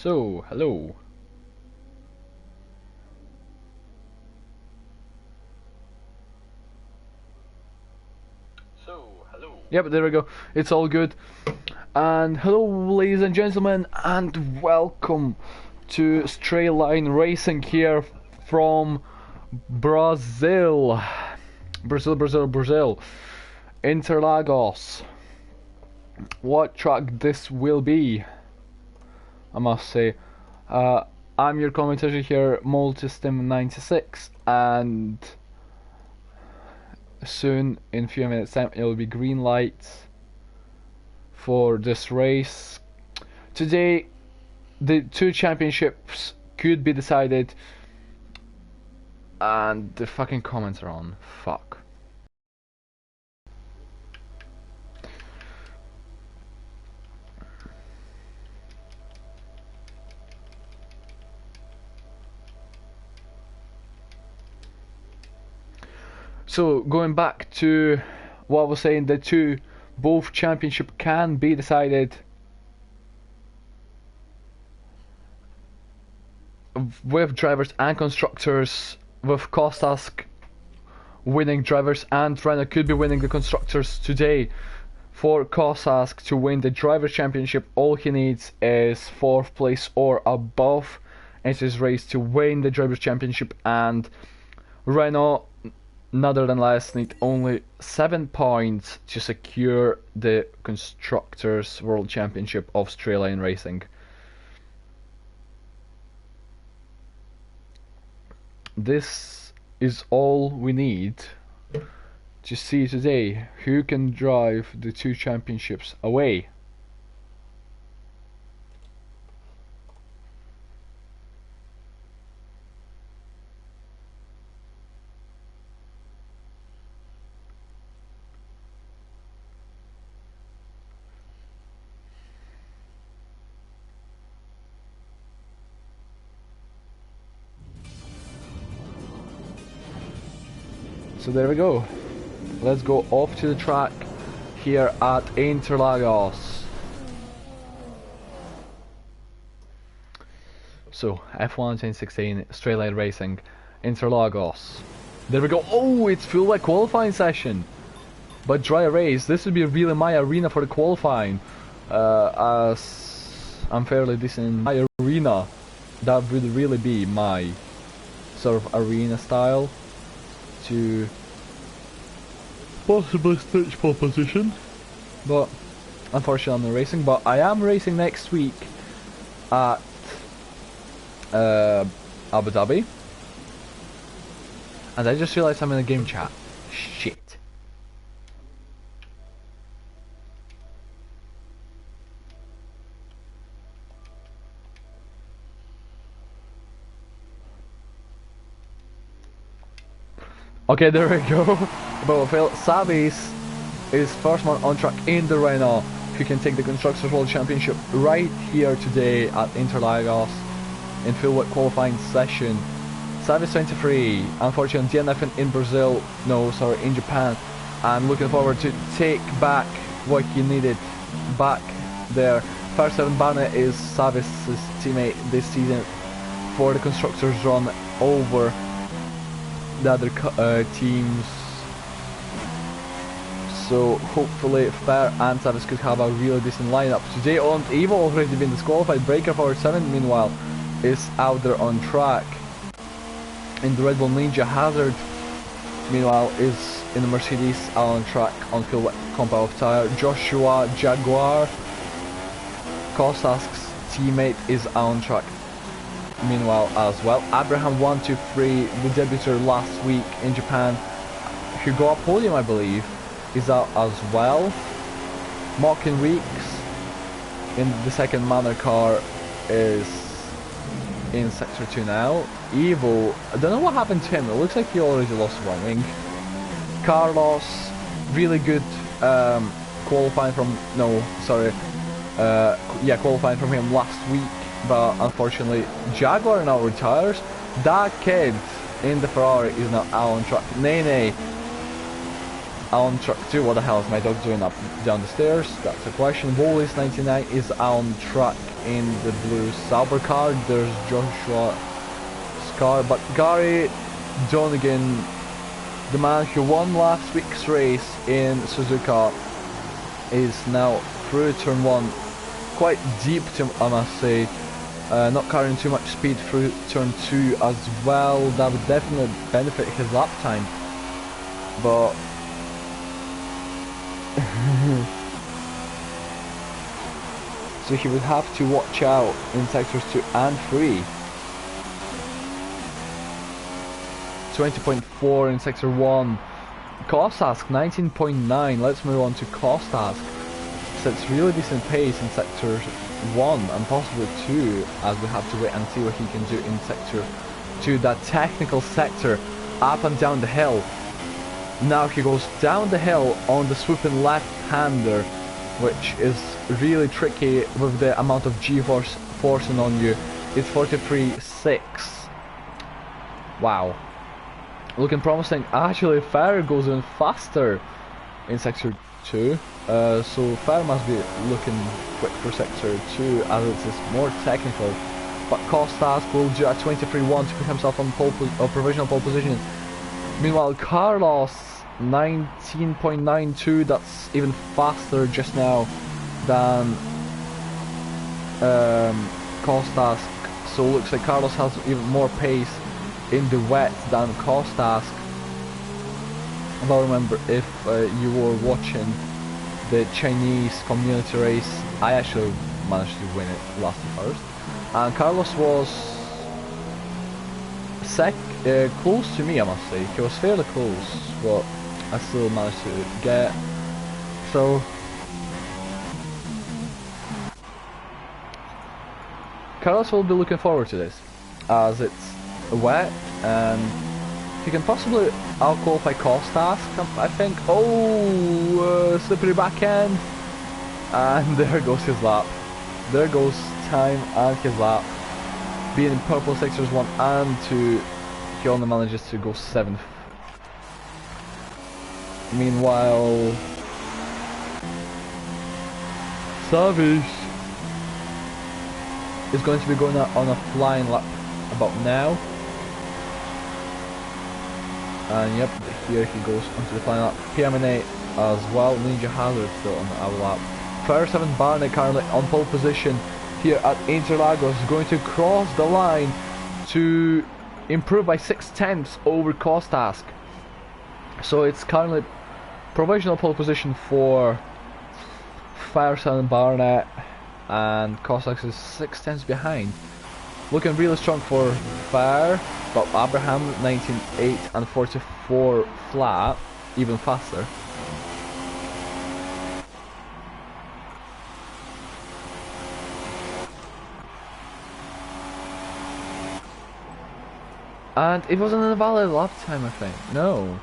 So, hello. Yep, there we go. It's all good. And hello, ladies and gentlemen, and welcome to Straight Line Racing here from Brazil. Brazil. Interlagos. What track this will be, I must say. I'm your commentator here, Multistim96, and soon, in a few minutes time, it will be green lights for this race. Today, the two championships could be decided, and the fucking comments are on. Fuck. So, going back to what I was saying, both championship can be decided with drivers and constructors, with Kostas winning drivers and Renault could be winning the constructors today. For Kostas to win the drivers championship, all he needs is 4th place or above in his race to win the drivers championship, and Renault, neither than less, need only 7 points to secure the constructors world championship of straight line racing. This is all we need to see today who can drive the two championships away. So there we go. Let's go off to the track here at Interlagos. So F1 2016 straight line racing, Interlagos. There we go. Oh, it's full like qualifying session, but dry race. This would be really my arena for the qualifying, as I'm fairly decent in my arena. That would really be my sort of arena style to possibly stitch pole position, but unfortunately I'm not racing. But I am racing next week at Abu Dhabi, and I just realized I'm in a game chat. Shit. Okay, there we go. But Phil Savis is first one on track in the Renault, who can take the Constructors World Championship right here today at Interlagos in full qualifying session. Savis 23, unfortunately DNF in Brazil, no, sorry, in Japan. I'm looking forward to take back what he needed back there. Verstappen Barnett is Savis' teammate this season for the Constructors run over the other teams, so hopefully Fair and Savis could have a really decent lineup today. On Evo already been disqualified. Breaker Power 7 meanwhile is out there on track in the Red Bull Ninja. Hazard meanwhile is in the Mercedes on track on full compound tire. Joshua Jaguar, Kostas' teammate, is on track meanwhile as well. Abraham 123, the debuter last week in Japan, who got a podium I believe, is out as well. Mockin Weeks in the second Manor car is in sector 2 now. Evo, I don't know what happened to him, it looks like he already lost one wing. Carlos, really good qualifying from, no, sorry, qualifying from him last week, but unfortunately Jaguar now retires. That kid in the Ferrari is now out on track. Nene on track 2. What the hell is my dog doing up down the stairs? That's a question. Wallace 99 is on track in the blue Sauber car. There's Joshua Scar, but Gary Donegan, the man who won last week's race in Suzuka, is now through turn 1. Quite deep, I must say. Not carrying too much speed through turn 2 as well. That would definitely benefit his lap time. But so he would have to watch out in sectors 2 and 3. 20.4 in sector 1. Kostask 19.9. Let's move on to Kostask. Sets really decent pace in sector 1 and possibly 2, as we have to wait and see what he can do in sector 2. That technical sector, up and down the hill. Now he goes down the hill on the swooping left-hander, which is really tricky with the amount of G-force forcing on you. It's 43.6. Wow. Looking promising. Actually, Farr goes in faster in sector 2. So Farr must be looking quick for sector 2 as it is more technical. But Kostas will do a 23.1 to put himself on provisional pole position. Meanwhile, Carlos 19.92, that's even faster just now than Kostas. So it looks like Carlos has even more pace in the wet than Kostas. But remember, if you were watching the Chinese community race, I actually managed to win it last first, and Carlos was close to me, I must say. He was fairly close, but I still managed to get. So Carlos will be looking forward to this, as it's wet and he can possibly out-qualify Kostas, I think. Oh, slippery back end, and there goes his lap. There goes time and his lap. Being in purple sectors 1 and 2, he only manages to go 7th. Meanwhile, Savage is going to be going on a flying lap about now. And yep, here he goes onto the flying lap. PM8 as well. Ninja Hazard still on our lap. Fair 7 Barnett currently on pole position here at Interlagos, going to cross the line to improve by 6/10 over Kostas. So it's currently provisional pole position for Fireson and Barnett, and Kostas is 6/10 behind. Looking really strong for Fire, but Abraham 19.8 and 44 flat, even faster. And it wasn't an invalid lap time, I think. No,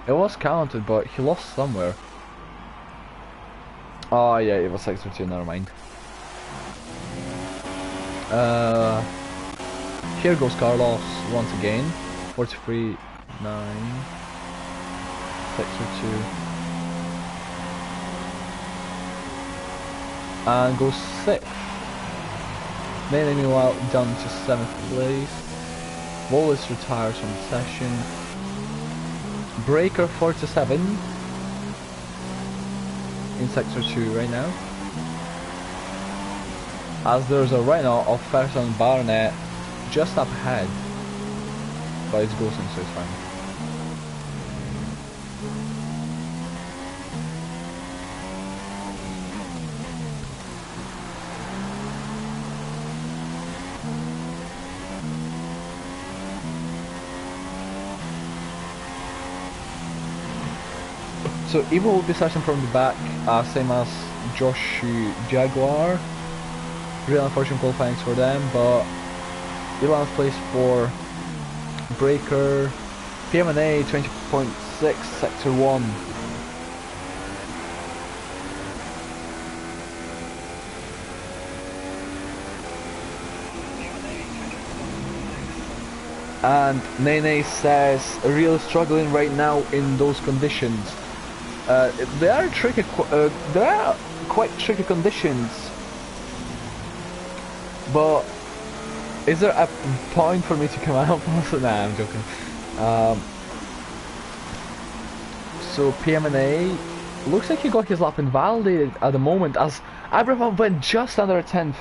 it was counted, but he lost somewhere. Oh yeah, it was sector 2, never mind. Here goes Carlos once again. 43.9. Sector 2. And goes 6th. Then meanwhile down to 7th place. Wallace retires from the session. Breaker 47 in sector 2 right now, as there's a right now of Ferguson Barnett just up ahead, but it's ghosting, so it's fine. So Evo will be starting from the back, same as Josh Jaguar. Real unfortunate qualifying for them, but 11th place for Breaker. PM&A 20.6, Sector 1. And Nene says, really struggling right now in those conditions. They are tricky. There are quite tricky conditions, but is there a point for me to come out? Nah, I'm joking. So PMNA looks like he got his lap invalidated at the moment, as Abraham went just under a tenth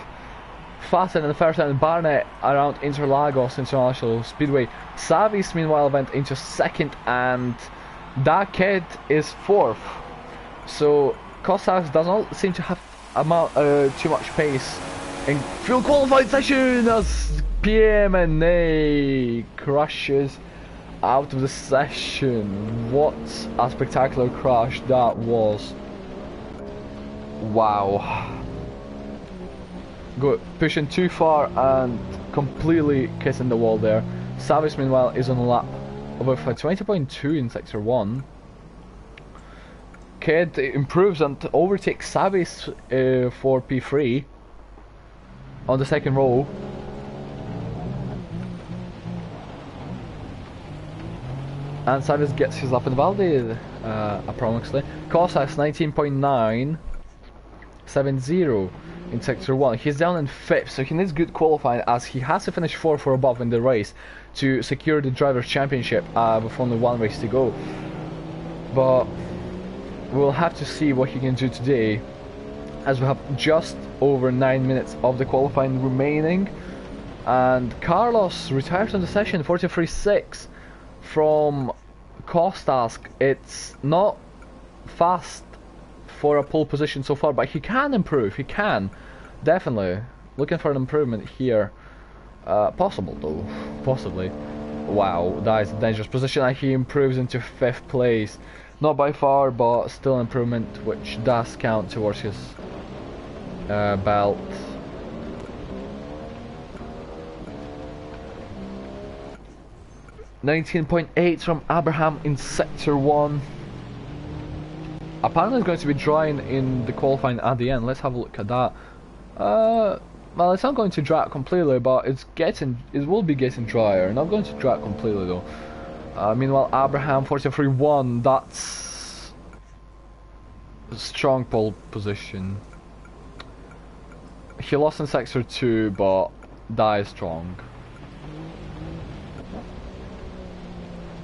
faster than the first time. Barnett around Interlagos International Speedway. Savis meanwhile went into second, and that kid is fourth. So Kostas does not seem to have too much pace in fuel qualifying session, as PMNA crashes out of the session. What a spectacular crash that was. Wow. Good, pushing too far and completely kissing the wall there. Savis meanwhile is on a lap of a 20.2 in sector 1. Kid improves and overtakes Savis for P3 on the second row. And Savis gets his lap invalidated, approximately. Kostas 19.970 in sector 1. He's down in 5th, so he needs good qualifying, as he has to finish 4th or above in the race to secure the Drivers' Championship with only one race to go. But we'll have to see what he can do today, as we have just over 9 minutes of the qualifying remaining. And Carlos retires from the session, 43.6 from Kostas. It's not fast for a pole position so far, but he can improve. He can, definitely looking for an improvement here. Possible though, possibly. Wow, that is a dangerous position, and he improves into 5th place. Not by far, but still improvement, which does count towards his belt. .8 from Abraham in sector 1. Apparently it's going to be drying in the qualifying at the end. Let's have a look at that. Well, it's not going to dry out completely, but it will be getting drier. Not going to dry out completely though. Meanwhile, Abraham 43.1. That's a strong pole position. He lost in sector 2, but that is strong.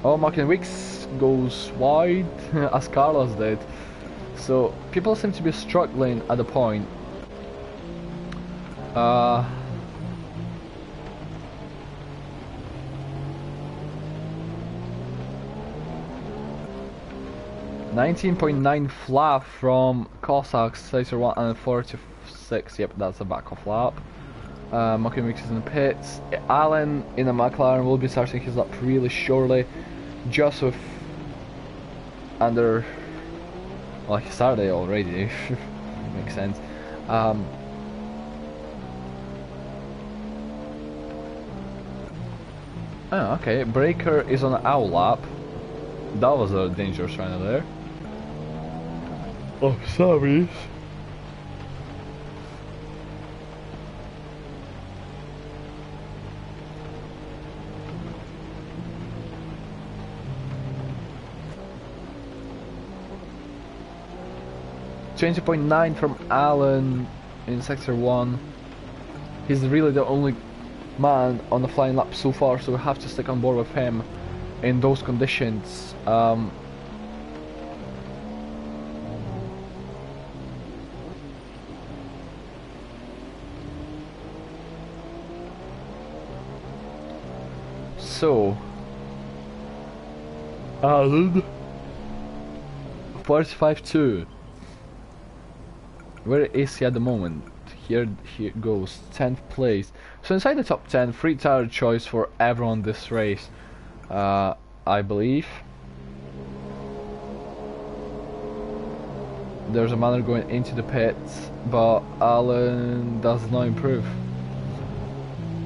Oh, Martin Weeks goes wide, as Carlos did. So people seem to be struggling at the point. 19.9 flap from Cossacks, sector 1, and 46. Yep, that's a back-off lap. Martin Weeks is in the pits. Allen in a McLaren will be starting his lap really shortly. Joseph under, well, he started already. Makes sense. Oh, okay, Breaker is on our lap. That was a dangerous run there. Oh, sorry. .9 from Allen in sector 1. He's really the only man on the flying lap so far, so we have to stick on board with him in those conditions. So Allen 45.2. Where is he at the moment? Here goes 10th place. So inside the top 10, free tire choice for everyone this race, I believe. There's a man going into the pits, but Allen does not improve.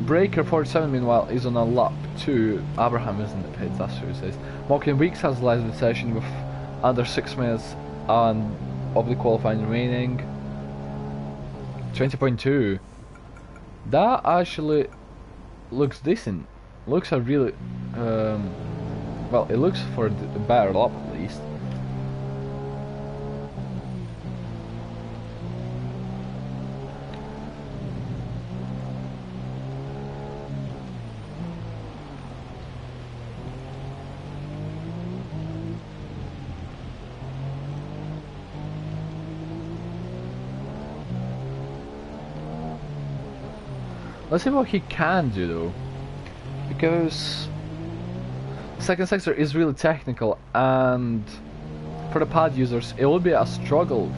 Breaker 47 meanwhile is on a lap 2. Abraham is in the pits, that's who it says. Malcolm Weeks has led the session with under 6 minutes of the qualifying remaining. 20.2. That actually looks decent. Looks a really well, it looks for the better lap at least. Let's see what he can do though, because second sector is really technical, and for the pad users it will be a struggle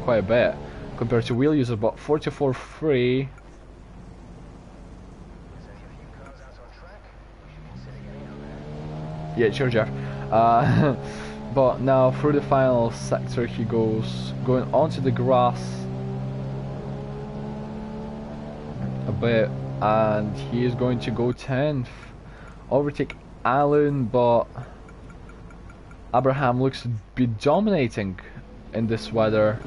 quite a bit compared to wheel users. But 44.3. Yeah, sure, Jeff. But now through the final sector he goes, going onto the grass a bit, and he is going to go 10th, overtake Allen, but Abraham looks to be dominating in this weather.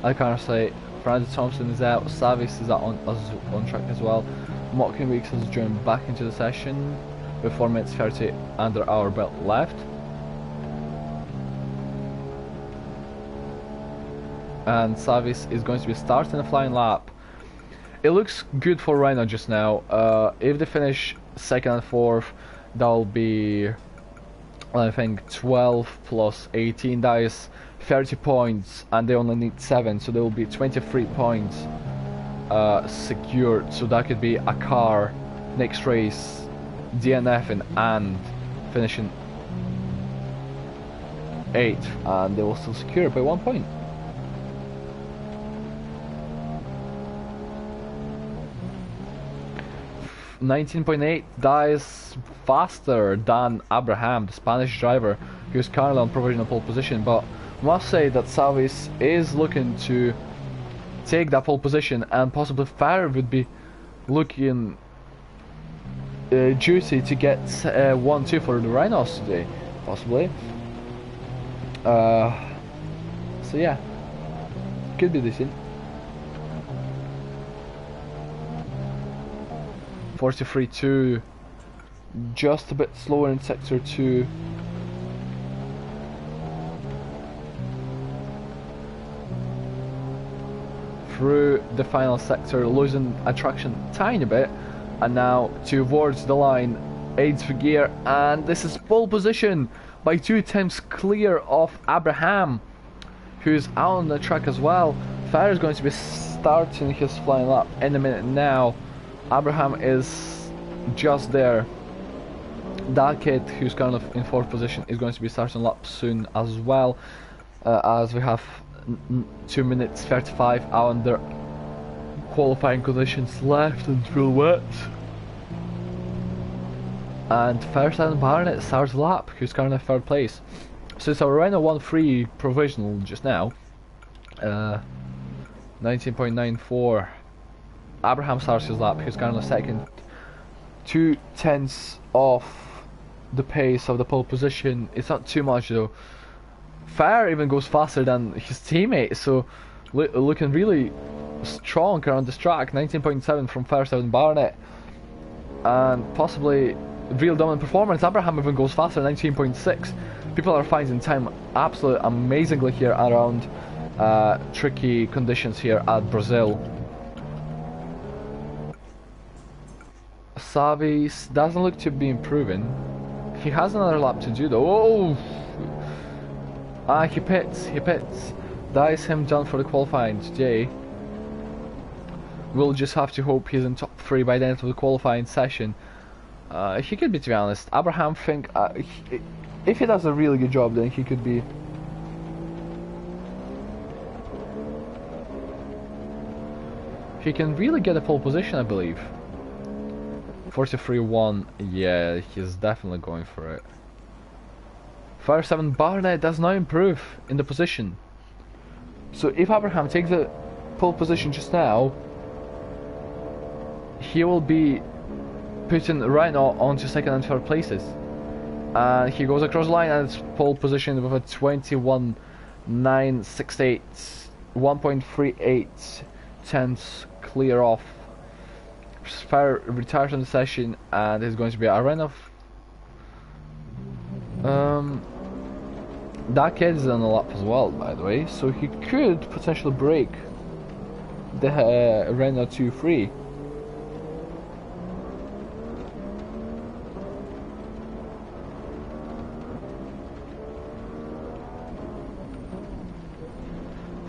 I can't say. Fernando Thompson is out, Savis is out on track as well. Mocking Weeks has joined back into the session with 4 minutes 30 under our belt left. And Savis is going to be starting a flying lap. It looks good for Rhino just now. If they finish 2nd and 4th, that'll be, I think, 12 plus 18, that is 30 points, and they only need 7, so there will be 23 points secured. So that could be a car next race, DNFing and finishing 8th, and they will still secure it by 1 point. .8, that is faster than Abraham, the Spanish driver, who's currently on provisional pole position. But must say that Savis is looking to take that pole position, and possibly Farah would be looking juicy to get 1-2 for the Rhinos today, possibly. So yeah, could be decent. 43.2, just a bit slower in sector 2. Through the final sector, losing attraction tiny bit, and now towards the line, aids for gear, and this is pole position by 2 times clear of Abraham, who's out on the track as well. Farah is going to be starting his flying lap in a minute now. Abraham is just there. That kid, who's kind of in 4th position, is going to be starting lap soon as well, as we have 2 minutes 35 out under qualifying conditions left and full wet. And Fairstein Barnett starts lap, who's currently 3rd place. So it's a Rhino 1-3 provisional just now. 19.94. Abraham starts his lap, who's currently 2nd. 2/10 off the pace of the pole position. It's not too much though. Fire even goes faster than his teammate, so looking really strong around this track. 19.7 from Fairstein Barnett, and possibly real dominant performance. Abraham even goes faster, 19.6. People are finding time absolutely amazingly here around tricky conditions here at Brazil. Savis doesn't look to be improving. He has another lap to do though. Oh! He pits. That is him done for the qualifying today. We'll just have to hope he's in top 3 by the end of the qualifying session. He could be, to be honest. Abraham think if he does a really good job, then he could be. He can really get a pole position, I believe. 43.1, yeah, he's definitely going for it. 5-7 Barnett does not improve in the position. So if Abraham takes the pole position just now, he will be putting Rhino onto 2nd and 3rd places. And he goes across the line and it's pole position with a 21.968, 1.38 tenths clear off. Fire retires from the session, and there's going to be a run of that kid is on the lap as well, by the way, so he could potentially break the Renault 2-3.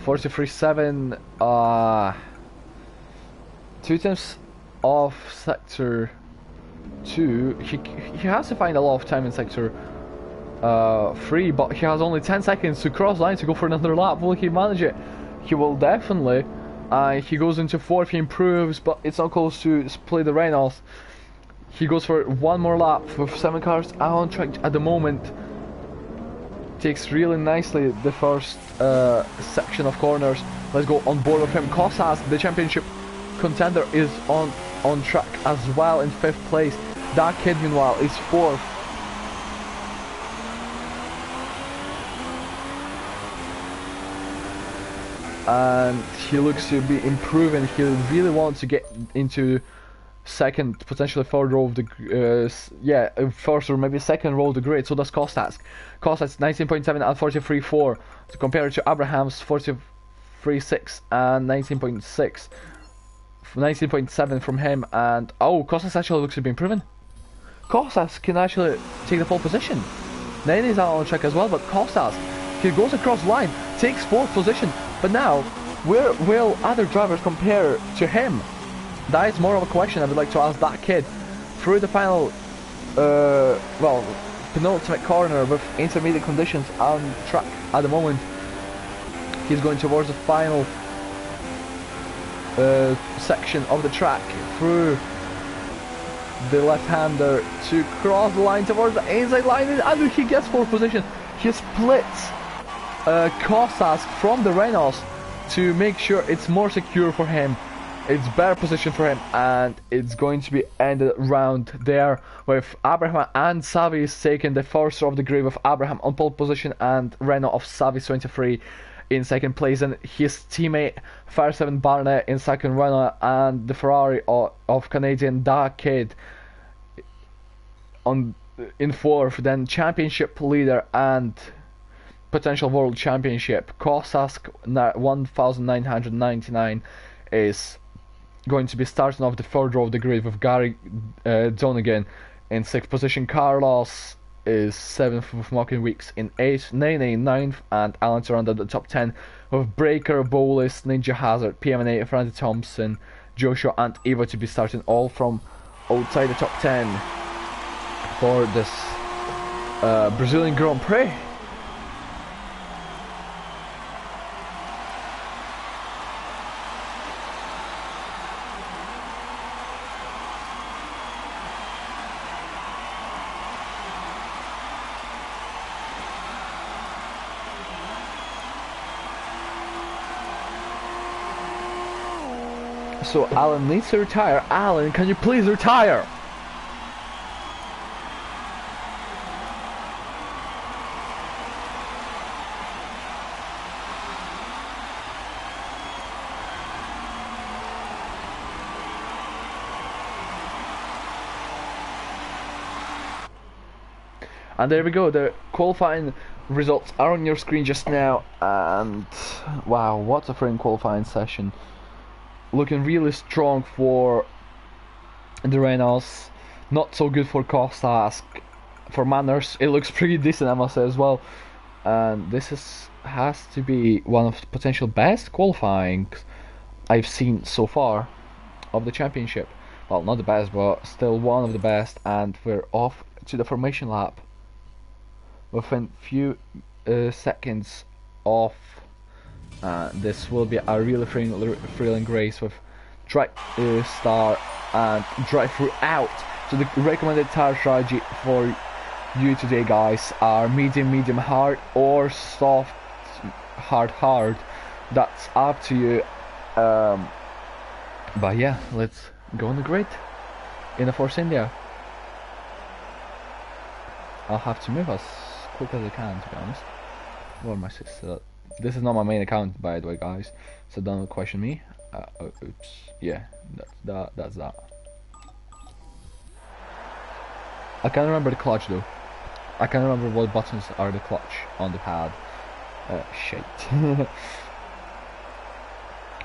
.43.7, 2 times of sector 2. He has to find a lot of time in sector 3, but he has only 10 seconds to cross line to go for another lap. Will he manage it? He will definitely. He goes into 4th, he improves, but it's not close to split the Reynolds. He goes for one more lap with 7 cars out on track at the moment. Takes really nicely the first section of corners. Let's go on board with him. Kostas, the championship contender, is on track as well in 5th place. That kid, meanwhile, is 4th. And he looks to be improving. He really wants to get into 2nd, potentially 3rd row of the first or maybe 2nd row of the grid. So does Kostas. Kostas 19.7 and 43.4 to compare it to Abraham's 43.6 and 19.6, 19.7 from him. And oh, Kostas actually looks to be improving. Kostas can actually take the pole position. Nene is out on track as well, but Kostas, he goes across line, takes 4th position. But now, where will other drivers compare to him? That is more of a question I would like to ask that kid. Through the final, penultimate corner with intermediate conditions on track at the moment, he's going towards the final section of the track through the left-hander to cross the line towards the inside line, and he gets 4th position. He splits Kostas from the Reynolds to make sure it's more secure for him. It's better position for him, and it's going to be ended round there with Abraham and Savis taking the first row of the grid, with Abraham on pole position and Renault of Savis 23 in 2nd place, and his teammate Fairseven Barnett in 2nd runner, and the Ferrari of Canadian Da Kid in 4th. Then championship leader and potential world championship Kostas 1999 is going to be starting off the 3rd row of the grid with Gary Donegan in 6th position. Carlos is 7th with Mocking Weeks in 8th, Nene 9th, and Alan Turanda the top 10 with Breaker, Bolis, Ninja Hazard, PMNA, Francis Thompson, Joshua and Eva to be starting all from outside the top 10 for this Brazilian Grand Prix. So Alan needs to retire. Alan, can you please retire? And there we go, the qualifying results are on your screen just now, and wow, what a thrilling qualifying session. Looking really strong for the Reynolds, not so good for Kostas. For Manners, it looks pretty decent, I must say, as well. And this has to be one of the potential best qualifying I've seen so far of the championship. Well, not the best, but still one of the best. And we're off to the formation lap within few seconds of this will be a really thrilling race with track start and drive through out. So the recommended tire strategy for you today, guys, are medium hard or soft hard. That's up to you. But yeah, let's go on the grid in the Force India. I'll have to move as quick as I can, to be honest. Or my sister. This is not my main account, by the way, guys, so don't question me. Oops. Yeah, that's that. I can't remember the clutch though. I can't remember what buttons are the clutch on the pad. Shit.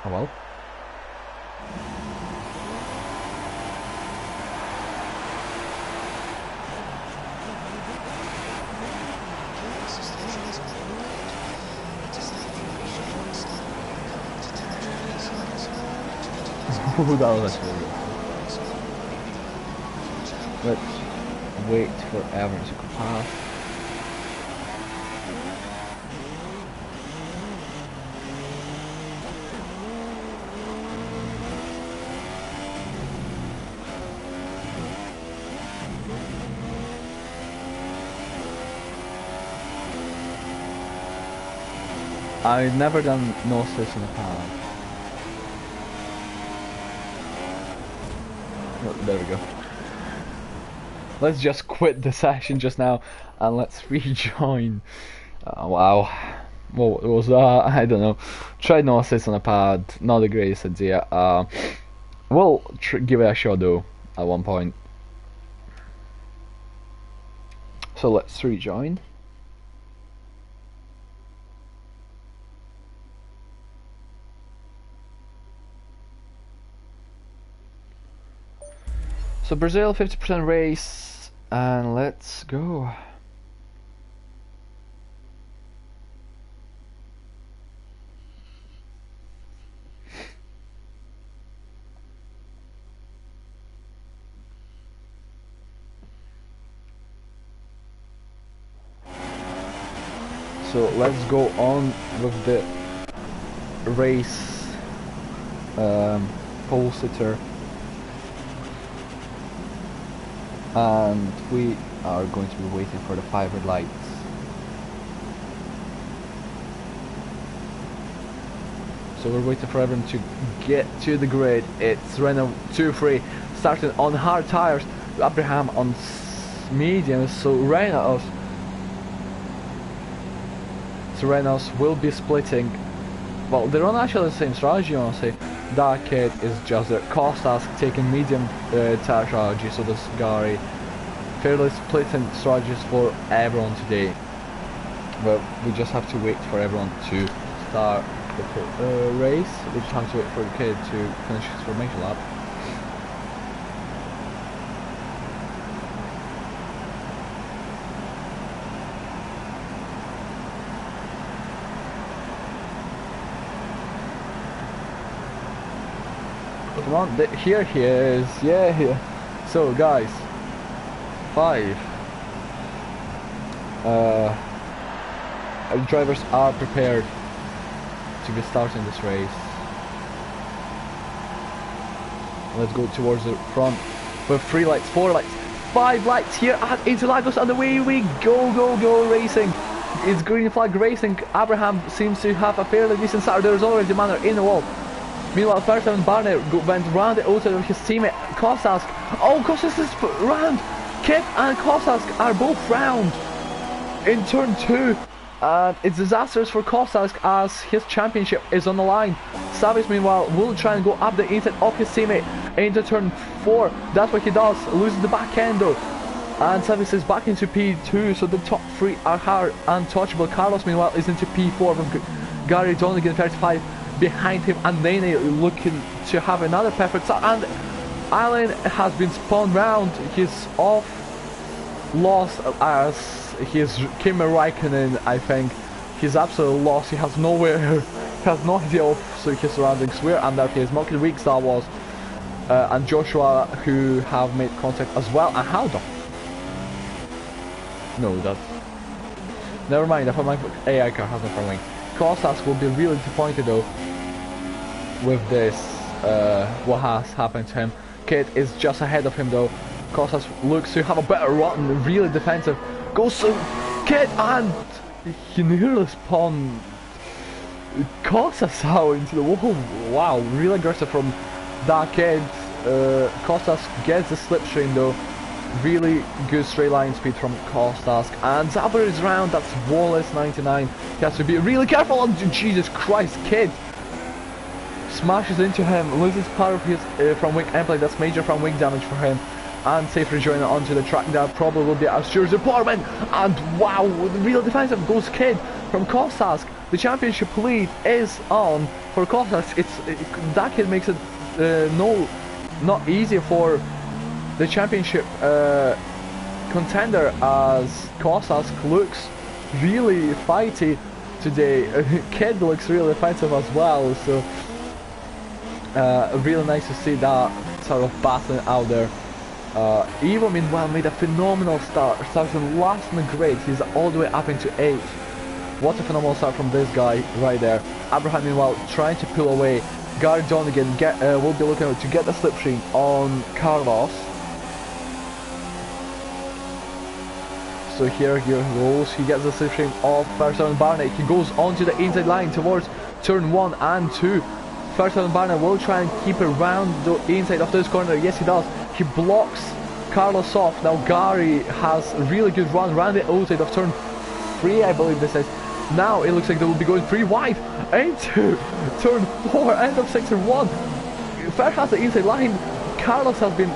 Oh well. That was actually good. Let's wait for everyone to go past. I've never done no assists in the past. Oh, there we go. Let's just quit the session just now and let's rejoin. Wow. What was that? I don't know. Tried no assists on the pad. Not the greatest idea. We'll give it a shot though at one point. So let's rejoin. So Brazil 50% race, and let's go. So let's go on with the race pole sitter. And we are going to be waiting for the 5 red lights. So we're waiting for everyone to get to the grid. It's Renault 2-3 starting on hard tires, Abraham on medium, so Renault will be splitting. Well, they're on actually the same strategy, honestly. That kid is just there. Kostas taking medium tire strategy, so this Gary fairly splitting strategies for everyone today. Well, we just have to wait for everyone to start the race. We just have to wait for the kid to finish his formation lap. Come on, here he is, yeah, here. So guys, 5. Drivers are prepared to be starting this race. Let's go towards the front with 3 lights, 4 lights, 5 lights here at Interlagos, and away we go racing. It's green flag racing. Abraham seems to have a fairly decent start. There's already a manner in the wall. Meanwhile, first time Barnett went round the outside of his teammate Kostas. Oh, Kostas is round. Kip and Kostas are both round in turn 2. And it's disastrous for Kostas as his championship is on the line. Savis, meanwhile, will try and go up the inside of his teammate into turn 4. That's what he does, loses the back end though. And Savis is back into P2, so the top 3 are hard untouchable. Carlos, meanwhile, is into P4 with Gary Donegan 35 behind him, and Nene looking to have another perfect start. And Alan has been spun round. He's off lost as he's Kimi Raikkonen. I think he's absolutely lost. He has nowhere, he has no idea of his surroundings. Where under his Milky Week Star was, and Joshua, who have made contact as well. And how the? No, that's never mind. I thought my AI car has no front wing. Kostas will be really disappointed though with this, what has happened to him. Kid is just ahead of him though. Kostas looks to have a better run, really defensive. Goes to Kid, and he nearly spun Kostas out into the wall. Wow, really aggressive from that Kid. Kostas gets the slipstream though. Really good straight line speed from Kostas, and Zabur is round. That's Wallace 99. He has to be really careful. And Jesus Christ, Kid smashes into him, loses part of his front wing end plate. That's major front wing damage for him, and safe rejoining onto the track. That probably will be a Stuart's department. And wow, real defensive goes Kid from Kostas. The championship lead is on for Kostas. That Kid makes it not easy for the championship contender, as Kostas looks really fighty today. Kid looks really offensive as well, so really nice to see that sort of battling out there. Evo meanwhile made a phenomenal start, starting last in the grid. He's all the way up into 8th. What a phenomenal start from this guy right there. Abraham meanwhile trying to pull away. Gary Donegan will be looking to get the slipstream on Carlos. So here he goes, he gets the slipstream of Verstappen Barnett. He goes onto the inside line towards turn 1 and 2. Verstappen Barnett will try and keep around the inside of this corner. Yes, he does. He blocks Carlos off. Now Gary has a really good run around the outside of turn 3, I believe this is. Now it looks like they will be going 3 wide into turn 4, end of sector 1. Fer has the inside line. Carlos has been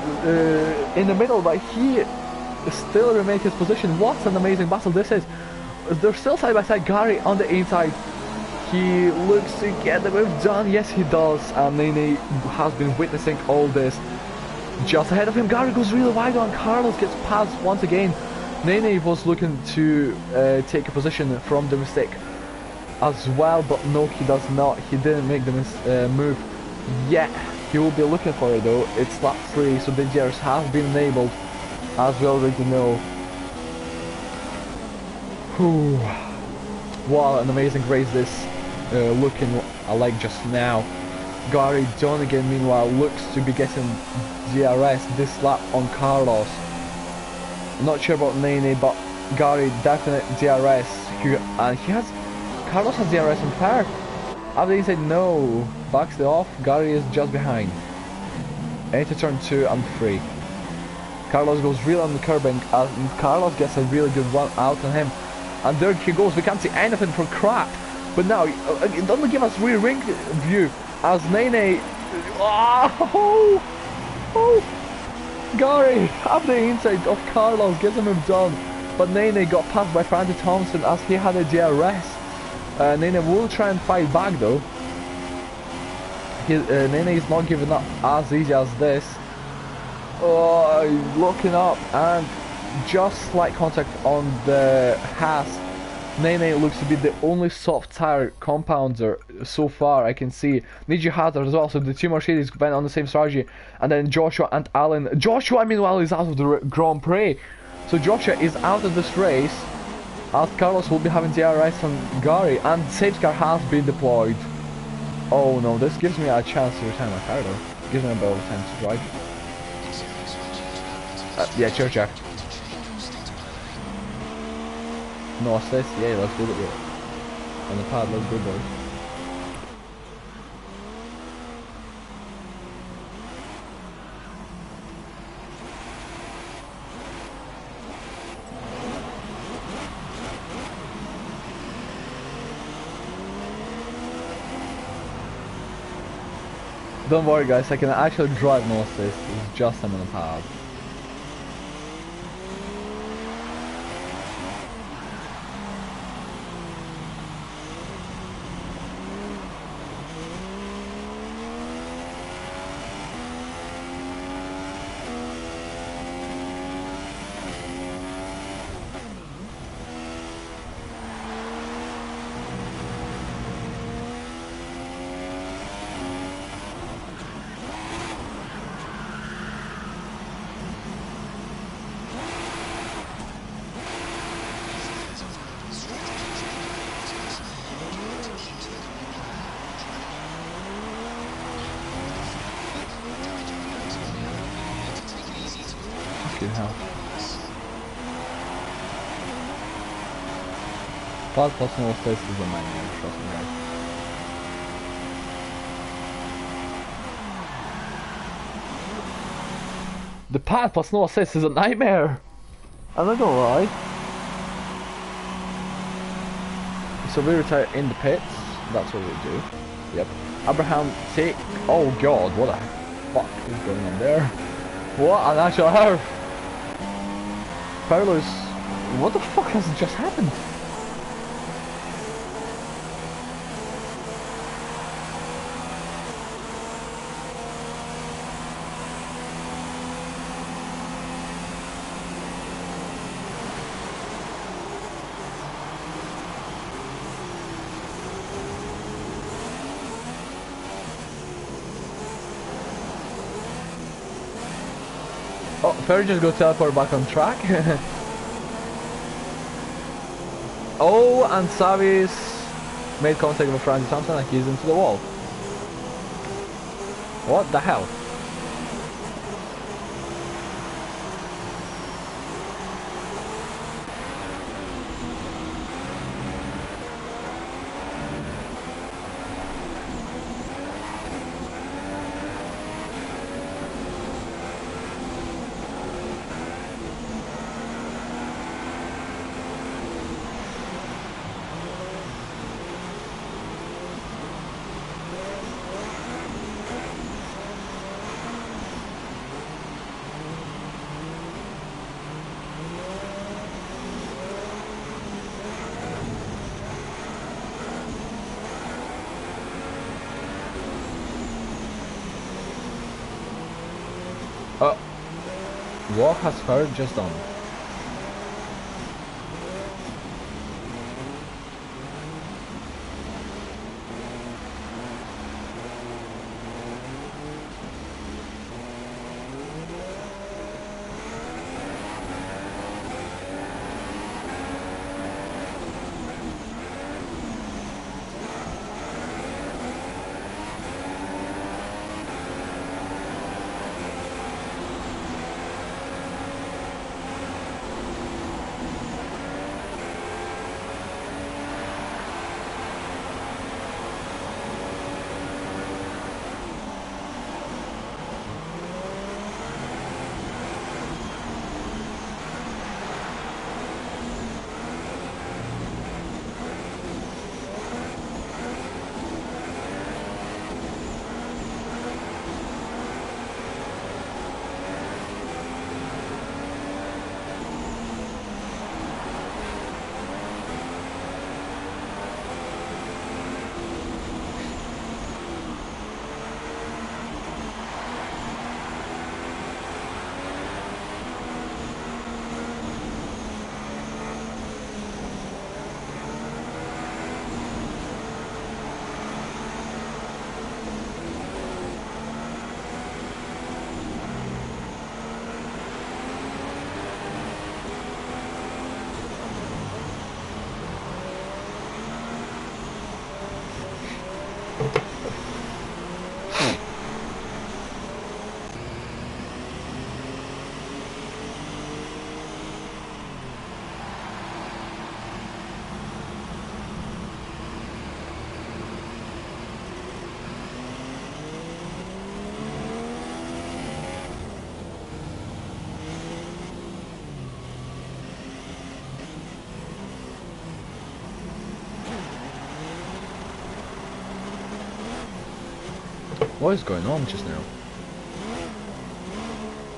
in the middle, but he still remains his position. What an amazing battle this is. They're still side by side. Gary on the inside. He looks to get the move done. Yes, he does. And Nene has been witnessing all this. Just ahead of him, Gary goes really wide on. Carlos gets passed once again. Nene was looking to take a position from the mistake as well, but no, he does not. He didn't make the move yet. He will be looking for it though. It's lap 3, so the DRS has been enabled, as we already know. Whew. What an amazing race this looking like just now. Gary Donegan meanwhile looks to be getting DRS this lap on Carlos. I'm not sure about Nene, but Gary definite DRS. Carlos has DRS in Fer. After he said no, backs it off. Gary is just behind. Into turn 2 and 3. Carlos goes real on the curbing, and Carlos gets a really good run out on him. And there he goes. We can't see anything for crap. But now it doesn't give us rear ring view as Nene. Gary up the inside of Carlos gets him done, but Nene got passed by Frankie Thompson as he had a DRS. Nene will try and fight back though. Nene is not giving up as easy as this. He's looking up and just slight contact on the Haas. Nene looks to be the only soft tire compounder so far I can see. Niji Hazard as well, so the two Mercedes went on the same strategy. And then Joshua and Alan. Joshua meanwhile is out of the Grand Prix. So Joshua is out of this race, as Carlos will be having DRS on Gary, and safety car has been deployed. Oh no, this gives me a chance to return my car though. Gives me a bit of time to drive. Yeah, Church Jack. No assist, yeah, let's do it. On the pad, let's go, boys. Don't worry guys, I can actually drive no assist, it's just I'm on the pad. Good hell. Pad plus no assist is a nightmare, trust me guys. The pad plus no assist is a nightmare! I'm not gonna lie. So we retire in the pits, that's what we do. Yep. Abraham take... Oh god, what the fuck is going on there? What an actual error! Carlos, what the fuck has just happened? Oh, Ferry just go teleport back on track. Oh, and Savis made contact with Francis Thompson and he's into the wall. What the hell? What has Ferry just done? What is going on just now?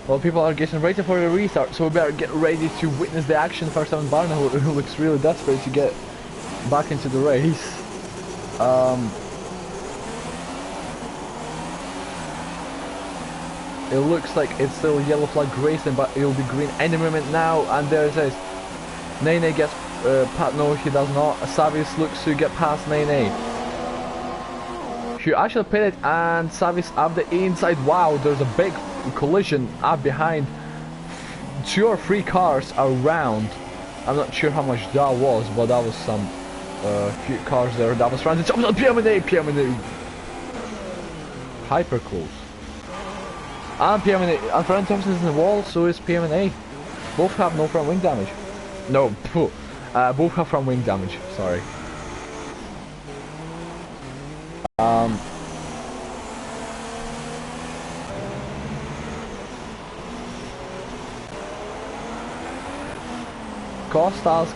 Well, people are getting ready for a restart, so we better get ready to witness the action for Sam Barna, who looks really desperate to get back into the race. It looks like it's still yellow flag racing, but it'll be green any moment now, and there it is. Nene gets Pat, no he does not. Savis looks to get past Nene. He actually pitted and Savis up the inside. Wow, there's a big collision up behind. 2 or 3 cars around. I'm not sure how much that was, but that was some few cars there. That was Francis Thompson. PMA. Hyper close. And PMA. And Francis Thompson is in the wall, so is PMA. Both have no front wing damage. No, both have front wing damage. Sorry. Kostas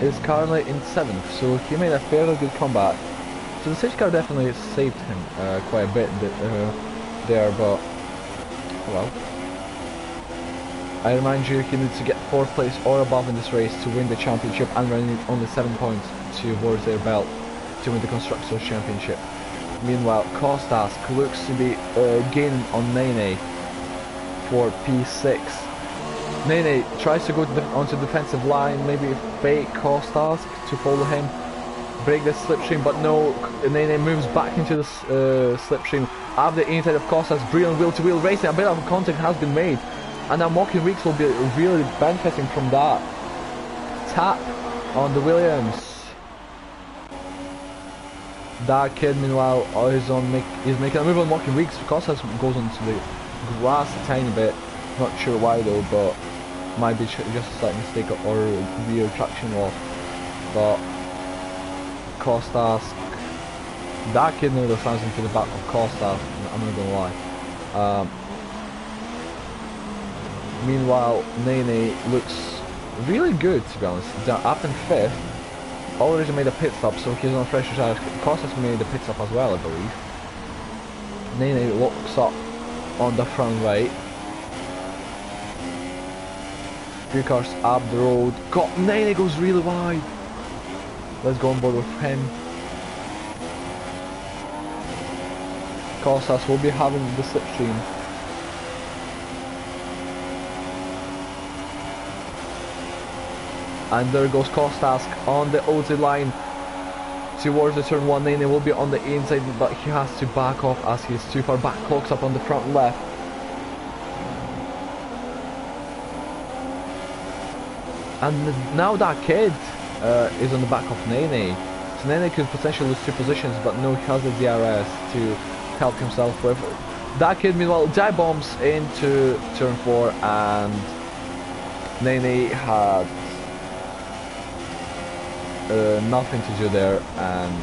is currently in 7th, so he made a fairly good comeback. So the safety car definitely saved him quite a bit there, but well. I remind you, he needs to get 4th place or above in this race to win the championship, and running only 7 points towards their belt to win the Constructors' Championship. Meanwhile, Kostas looks to be gaining on Nene for P6. Nene tries to go onto the defensive line, maybe fake Kostas to follow him, break the slipstream, but no, Nene moves back into the slipstream. Up the inside of Kostas, brilliant wheel-to-wheel racing, a bit of contact has been made. And now Walking Weeks will be really benefiting from that. Tap on the Williams. That kid, meanwhile, is making a move on Walking Weeks. Costas goes onto the grass a tiny bit. Not sure why though, but might be just a slight mistake or rear traction loss. But Costas, that kid nearly flies into the back of Costas. I'm not gonna lie. Meanwhile, Nene looks really good, to be honest. Up in 5th, already made a pit stop, so he's on fresh tires. Costas made a pit stop as well, I believe. Nene looks up on the front right. Few cars up the road. Nene goes really wide. Let's go on board with him. Costas will be having the slipstream. And there goes Costas on the outside line towards the turn 1. Nene will be on the inside, but he has to back off as he is too far back. Clocks up on the front left. And now that kid is on the back of Nene. So Nene could potentially lose 2 positions, but no, he has the DRS to help himself with. That kid, meanwhile, dive bombs into turn 4, and Nene had nothing to do there, and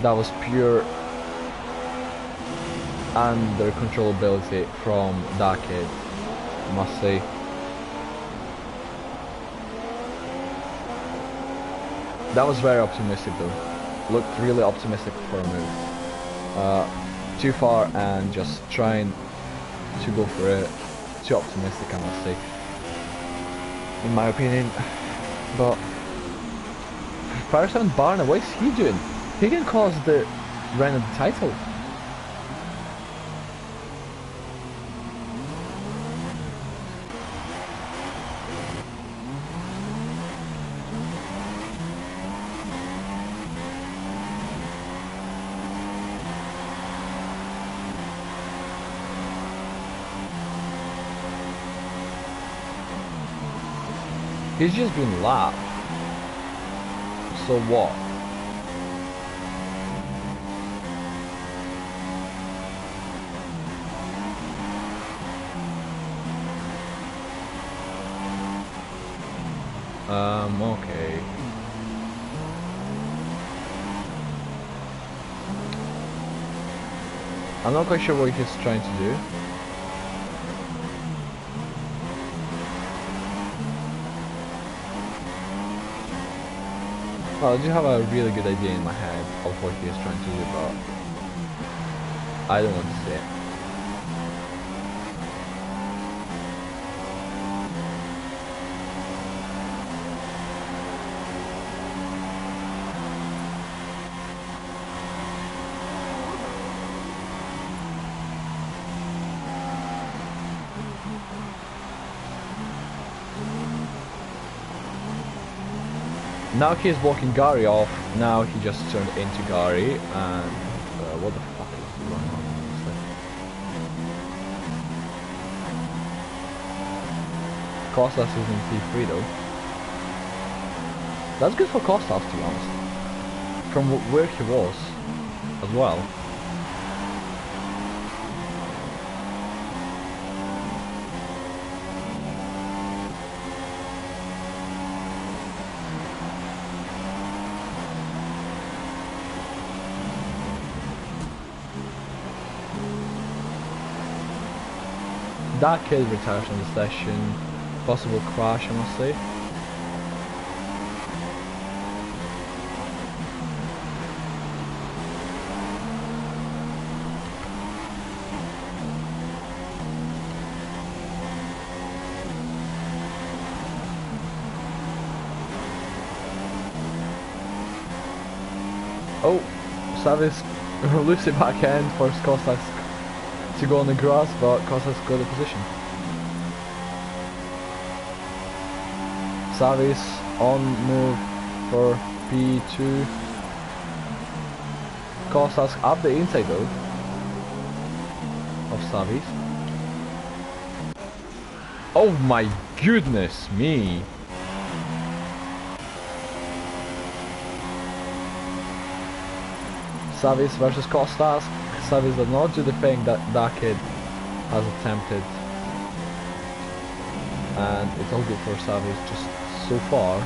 that was pure under controllability from that kid, I must say. That was very optimistic though. Looked really optimistic for a move. Too far and just trying to go for it. Too optimistic, I must say, in my opinion. But Firesound Barna, what is he doing? He can cause the run of the title. He's just been lapped. So what? Okay. I'm not quite sure what he's trying to do. Well, I do have a really good idea in my head of what he is trying to do, but I don't want to say it. Now he is blocking Gary off. Now he just turned into Gary, and what the fuck is going on? Costas is in P3 though. That's good for Costas, to be honest. From where he was as well. That kid retires from the session. Possible crash, I must say. Oh, Savis loose it back end, forced Costas to go on the grass, but Costas got the position. Savis on move for P2. Costas up the inside though of Savis. Oh my goodness me. Savis versus Costas. Savis does not do the thing that that kid has attempted. And it's all good for Savis just so far.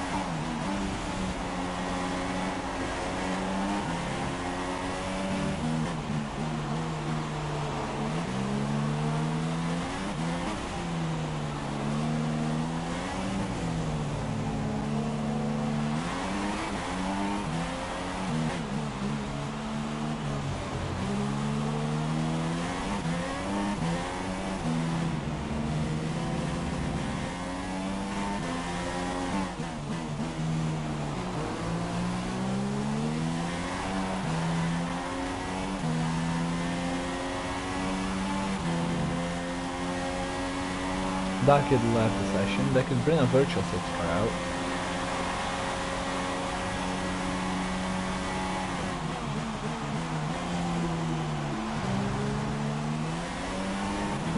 That kid left the session. They could bring a virtual safety car out.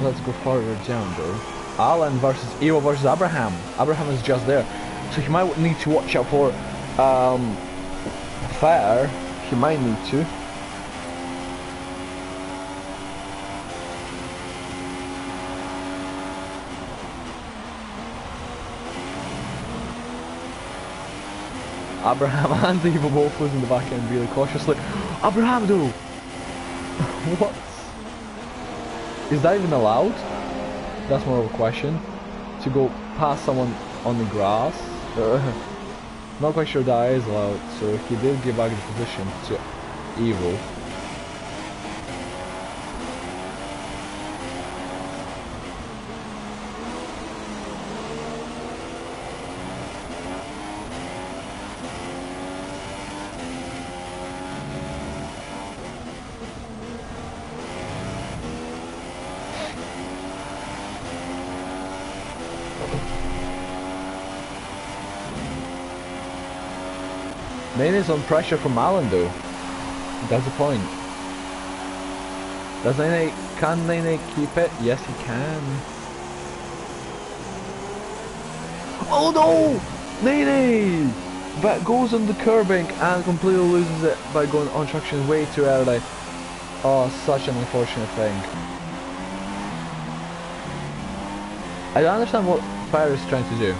Let's go forward down though. Alan versus Evo versus Abraham. Abraham is just there. So he might need to watch out for Fair. He might need to. Abraham and Evo both losing the back end really cautiously. Abraham though! What? Is that even allowed? That's more of a question. To go past someone on the grass? Not quite sure that is allowed, so he did give back the position to Evo. Nene's on pressure from Alan though. That's the point. Does Nene, can Nene keep it? Yes he can. Oh no! Nene! But goes on the curbing and completely loses it by going on traction way too early. Oh, such an unfortunate thing. I don't understand what Fire is trying to do.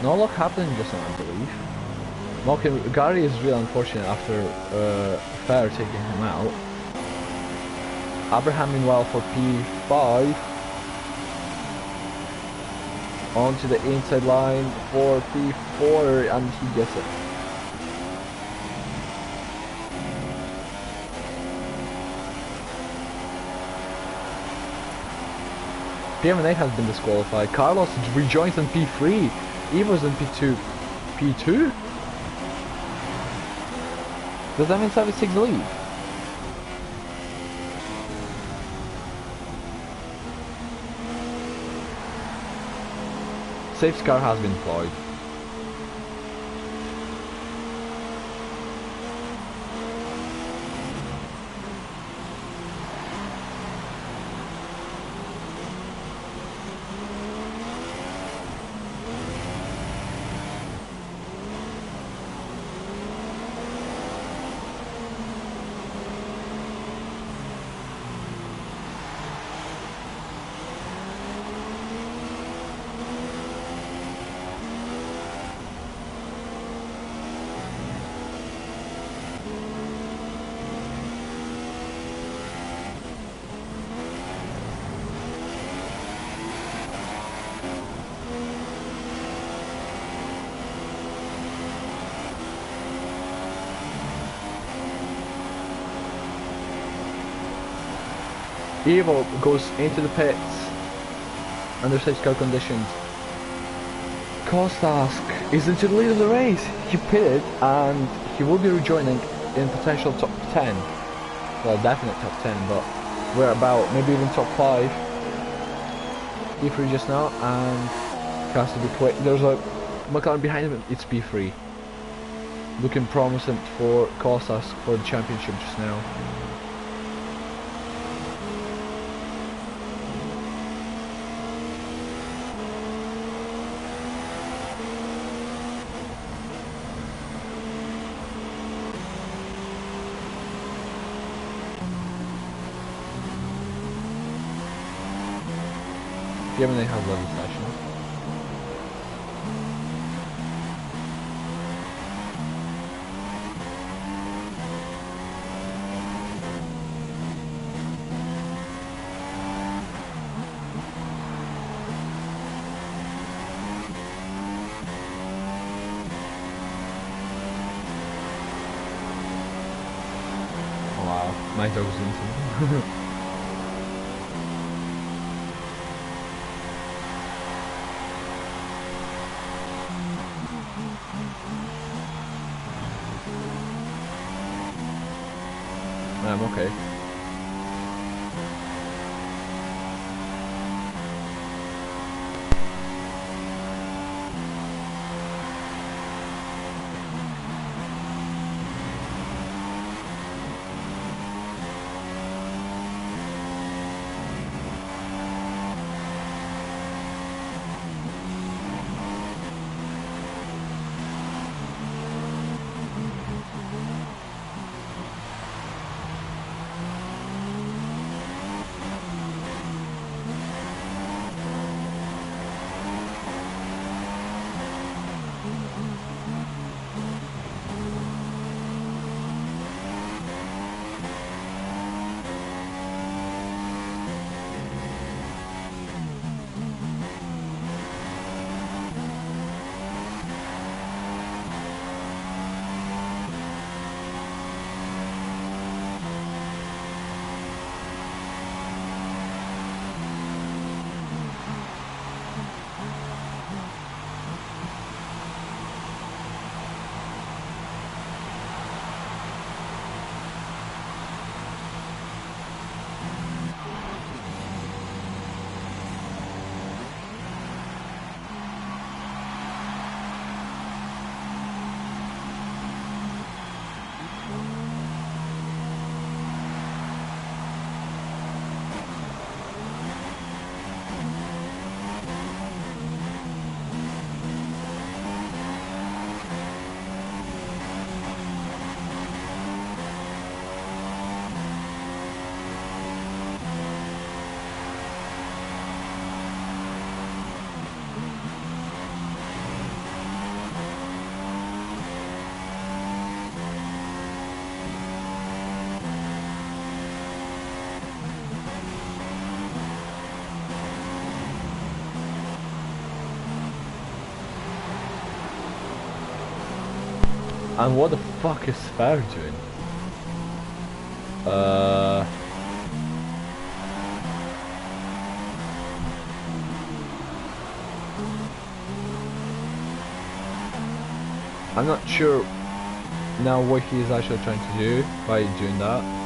No luck happened just now, I believe. Gary is really unfortunate after Fair taking him out. Abraham meanwhile for P5. Onto the inside line for P4 and he gets it. PM8 has been disqualified. Carlos rejoins in P3. Evo's in P2. P2? Does that mean 76 leave? Safety car has been deployed. Evo goes into the pits under safety car conditions. Kostas is into the lead of the race. He pitted and he will be rejoining in potential top 10. Well, definite top 10, but we're about maybe even top 5. P3 just now, and he has to be quick. There's a McLaren behind him. It's P3. Looking promising for Kostas for the championship just now. Given they have level sessions. Wow, my dog's into I'm okay. And what the fuck is Spare doing? I'm not sure now what he is actually trying to do by doing that.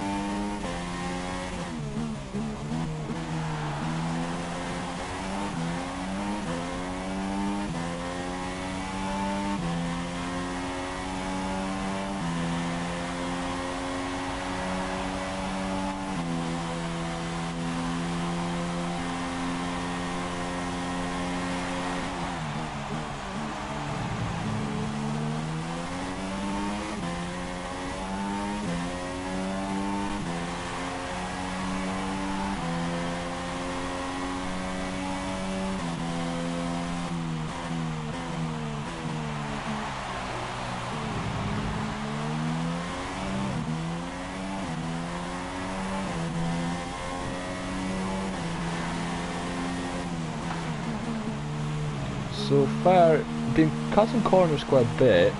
So far, been cutting corners quite a bit,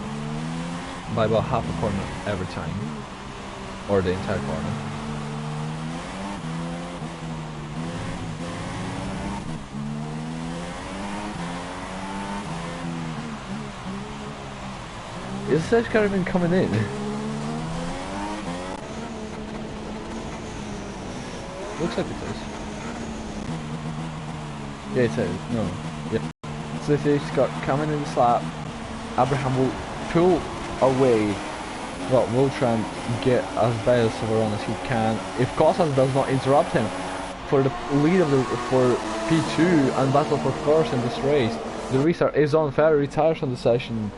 by about half a corner every time, or the entire corner. Is the safety car even coming in? Looks like it is. Yeah, it is. No. Yeah. So the safety car coming in the slap. Abraham will pull away. Well, we'll try and get as best of a run as he can. If Kostas does not interrupt him for the lead of for P2 and battle for first in this race, the restart is on. Ferrari retires from the session,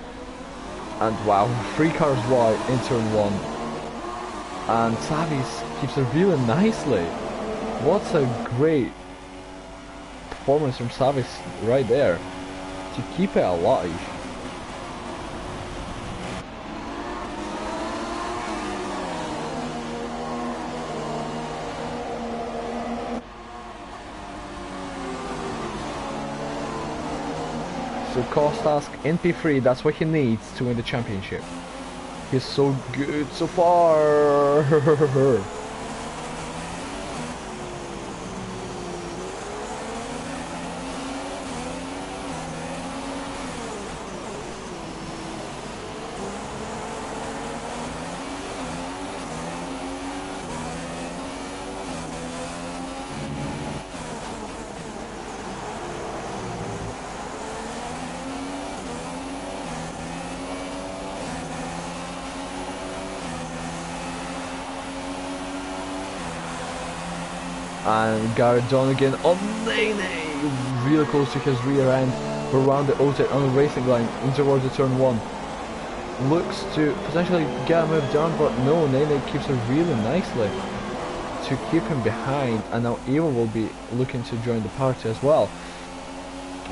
and wow, 3 cars wide in turn 1, and Savis keeps revealing nicely. What's a great performance from Savis right there to keep it alive. So Kostas in P3, that's what he needs to win the championship. He's so good so far. And Garrett Donegan on Nene, really close to his rear end, but around the outside on the racing line in towards the turn 1. Looks to potentially get a move down, but no, Nene keeps it really nicely to keep him behind, and now Eva will be looking to join the party as well.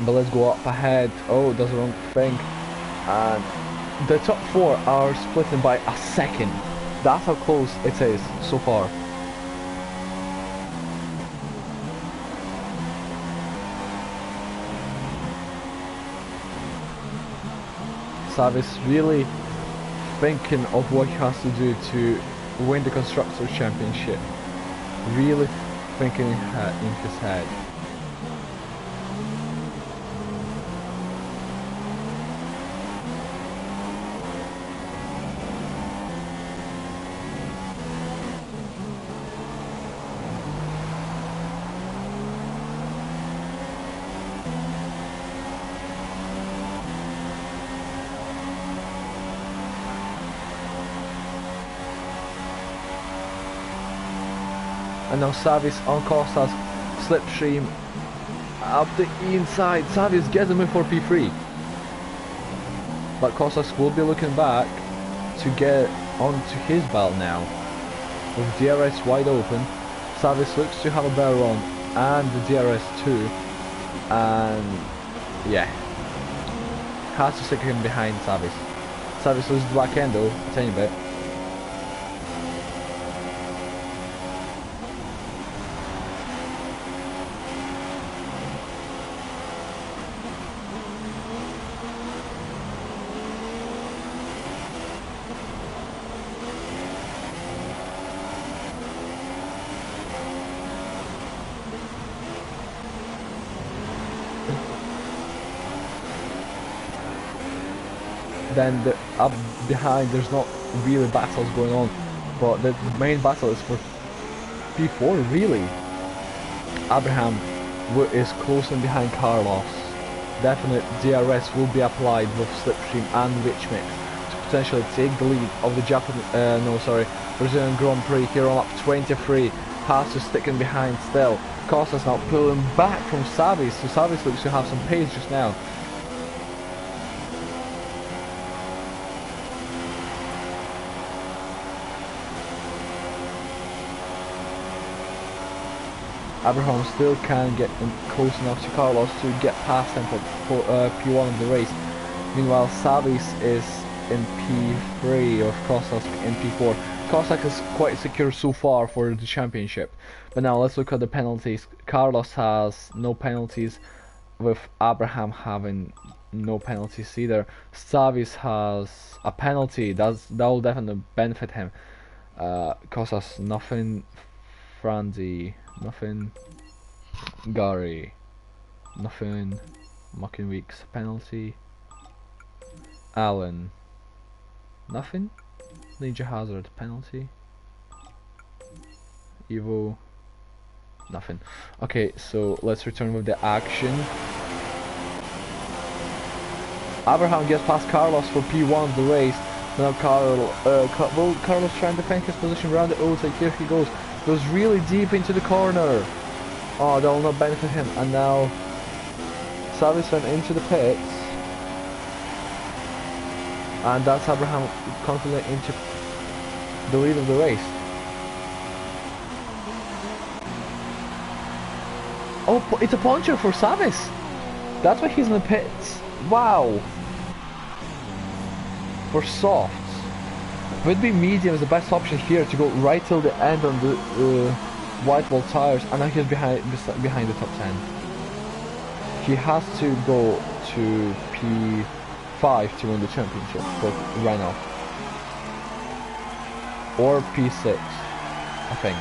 But let's go up ahead. Oh, does the wrong thing. And the top 4 are splitting by a second. That's how close it is so far. Savis really thinking of what he has to do to win the Constructors' Championship. Really thinking in his head. And now Savis on Kostas, slipstream up the inside. Savis gets a move for P3, but Kostas will be looking back to get onto his belt now. With DRS wide open, Savis looks to have a better run, and the DRS too, and yeah, has to stick him behind Savis. Savis loses the back end though, a tiny bit. Then up behind there's not really battles going on, but the main battle is for P4 really. Abraham is closing behind Carlos. Definite DRS will be applied with Slipstream and Rich Mix to potentially take the lead of the Brazilian Grand Prix here on lap 23. Haas is sticking behind still. Costas now pulling back from Savis, so Savis looks to have some pace just now. Abraham still can get close enough to Carlos to get past him for P1 of the race. Meanwhile, Savis is in P3 of Kostas in P4. Kostas is quite secure so far for the championship. But now let's look at the penalties. Carlos has no penalties, with Abraham having no penalties either. Savis has a penalty, that will definitely benefit him. Kostas nothing. Franzi, nothing. Gary, nothing. Mocking Weeks penalty. Allen, Nothing. Danger hazard penalty. Evo. Nothing. Okay, so let's return with the action. Abraham gets past Carlos for P1 of the race. Now Carlos trying to defend his position around the outside. Here he goes. Goes really deep into the corner. Oh, that will not benefit him. And now Savison into the pits. And that's Abraham confidently into the lead of the race. Oh, it's a puncture for Savis. That's why he's in the pits. Wow. For softs, would be medium is the best option here to go right till the end on the white wall tires, and now he's behind the top 10. He has to go to P5 to win the championship for Renault, or P6, I think.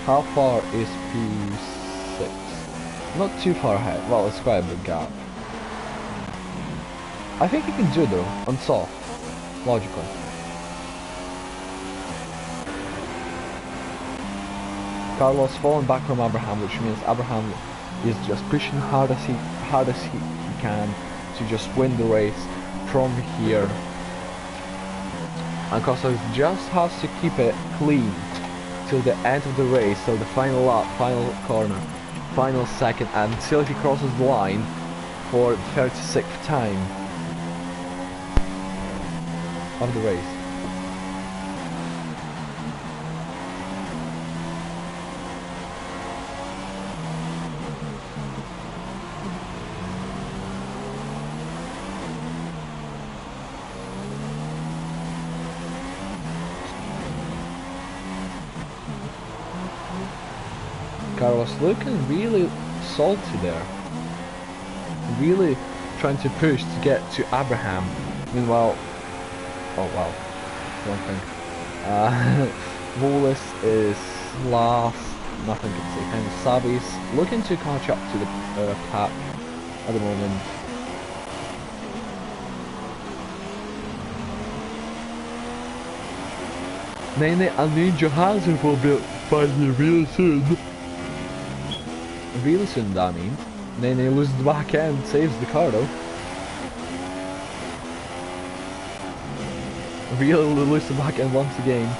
How far is P6? Not too far ahead. Well, it's quite a big gap. I think he can do it though, on soft. Logically. Carlos falling back from Abraham, which means Abraham is just pushing hard as he can to just win the race from here. And Carlos just has to keep it clean till the end of the race, till the final lap, final corner, final second, until he crosses the line for the 36th time of the race. Carlos looking really salty there. Really trying to push to get to Abraham. Meanwhile, oh wow, one thing. Wallace is last, nothing can say. And Savi's looking to catch up to the pack at the moment. Nene and Ninja Hazard will be finally really soon. Really soon, that means. Nene loses the back end, saves the car though. Really loses the back end once again.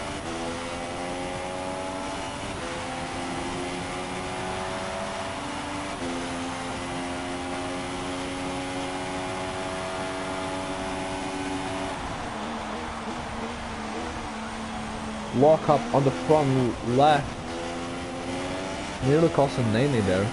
Lock up on the front left. Nearly costing Nene there.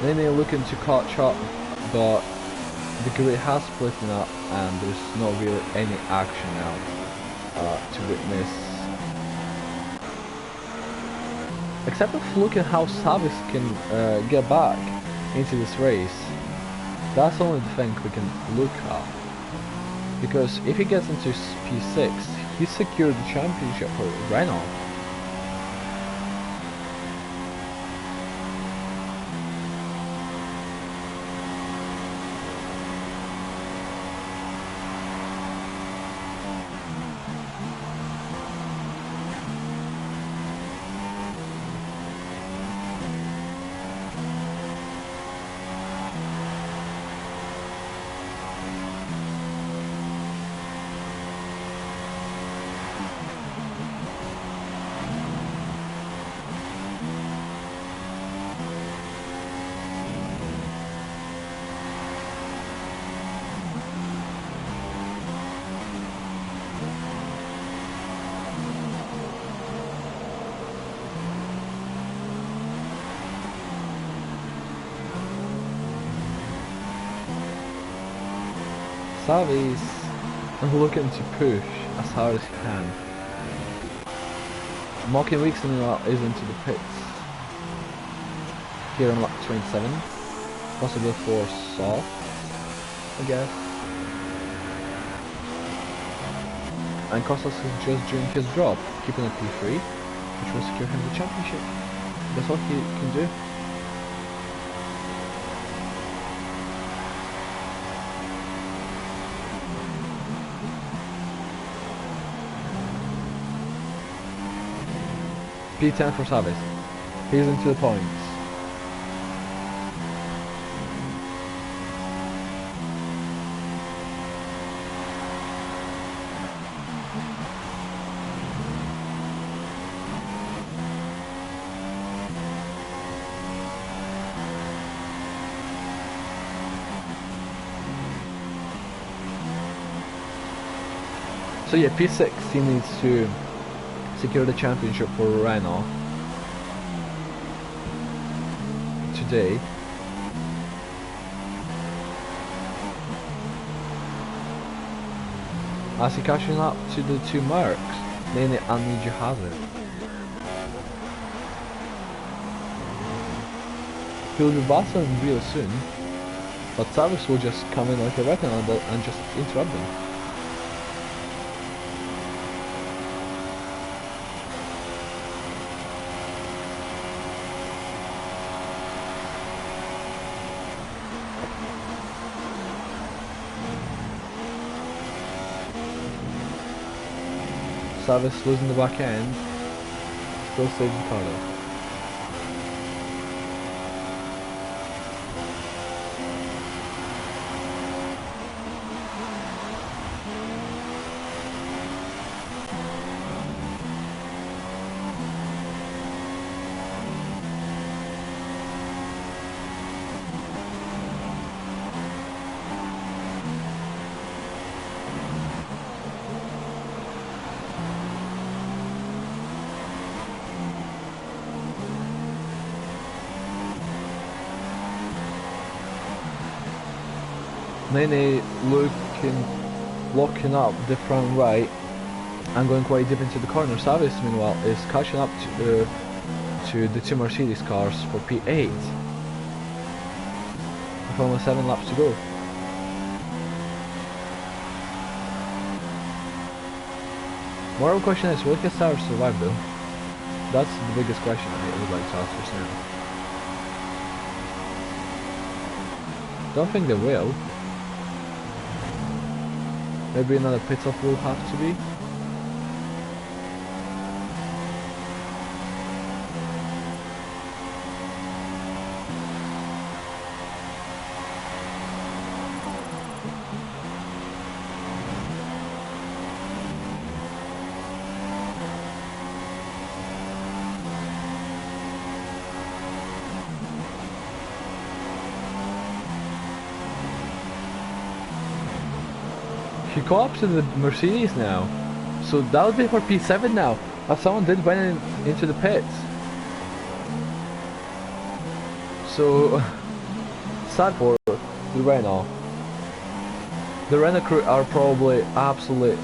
Nene looking to catch up, but the grid has split up and there's not really any action now to witness. Except of looking how Savis can get back into this race. That's the only thing we can look at. Because if he gets into P6, he secured the championship for Renault. Savi's looking to push as hard as he can. Mocking Weeks meanwhile is into the pits. Here on lap 27. Possible for soft, I guess. And Costas is just doing his job, keeping a P3, which will secure him the championship. That's what he can do. P10 for Savage. He's into the points. So yeah, P6 he needs to secure the championship for Renault today. As he catching up to the two marks, Nene and Niji Hazard. He'll be battling real soon, but Savage will just come in like a weapon and just interrupt them. Savage losing the back end, still saves Ricardo. Nene locking up the front right and going quite deep into the corner. Savage meanwhile is catching up to the two Mercedes cars for P8 with almost 7 laps to go. Moral question is, will Cassar survive though? That's the biggest question I would like to ask just now. Don't think they will. Maybe another pit stop will have to be. He caught up to the Mercedes now, so that would be for P7 now, as someone did went into the pits. So, sad for the Renault. The Renault crew are probably absolutely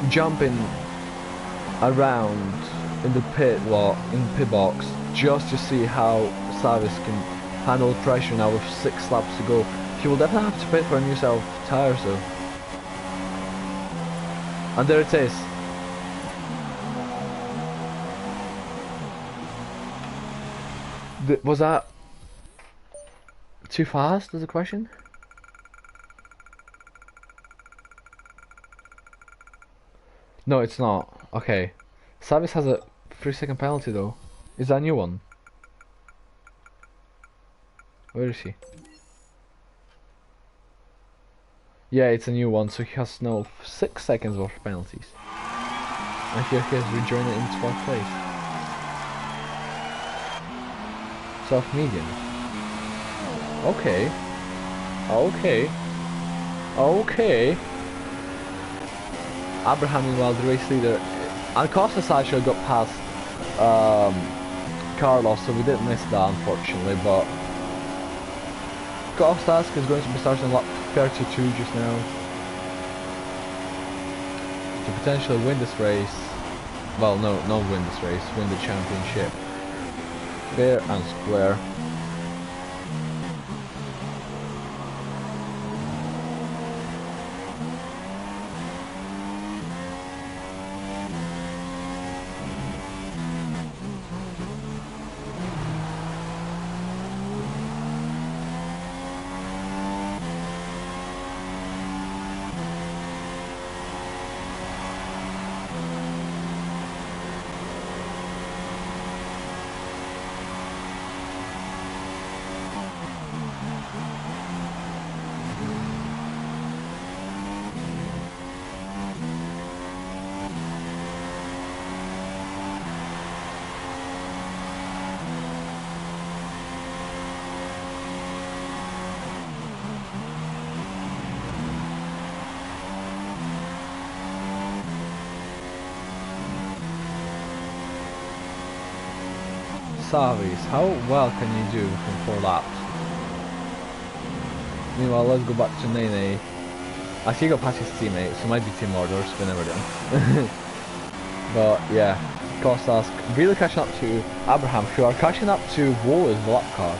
jumping around in the pit box just to see how Savage can handle pressure now with 6 laps to go. He will definitely have to pit for a new set of tires though. And there it is. Was that too fast, is the question? No, it's not. Okay. Savage has a 3-second penalty though. Is that a new one? Where is he? Yeah, it's a new one, so he has now 6 seconds of penalties. And here he has rejoined it in 12th place. Soft medium. Okay. Okay. Okay. Abraham, meanwhile, the race leader. And Costas actually got past Carlos, so we didn't miss that, unfortunately, but Kostas is going to be starting lap 32 just now to potentially win this race. Well, no, not win this race, win the championship. Fair and square. Savis, how well can you do from 4 laps? Meanwhile, let's go back to Nene. I think he got past his teammate, so might be team orders, we never know. But yeah, Kostas really catching up to Abraham, who are catching up to Wallace, the lap car.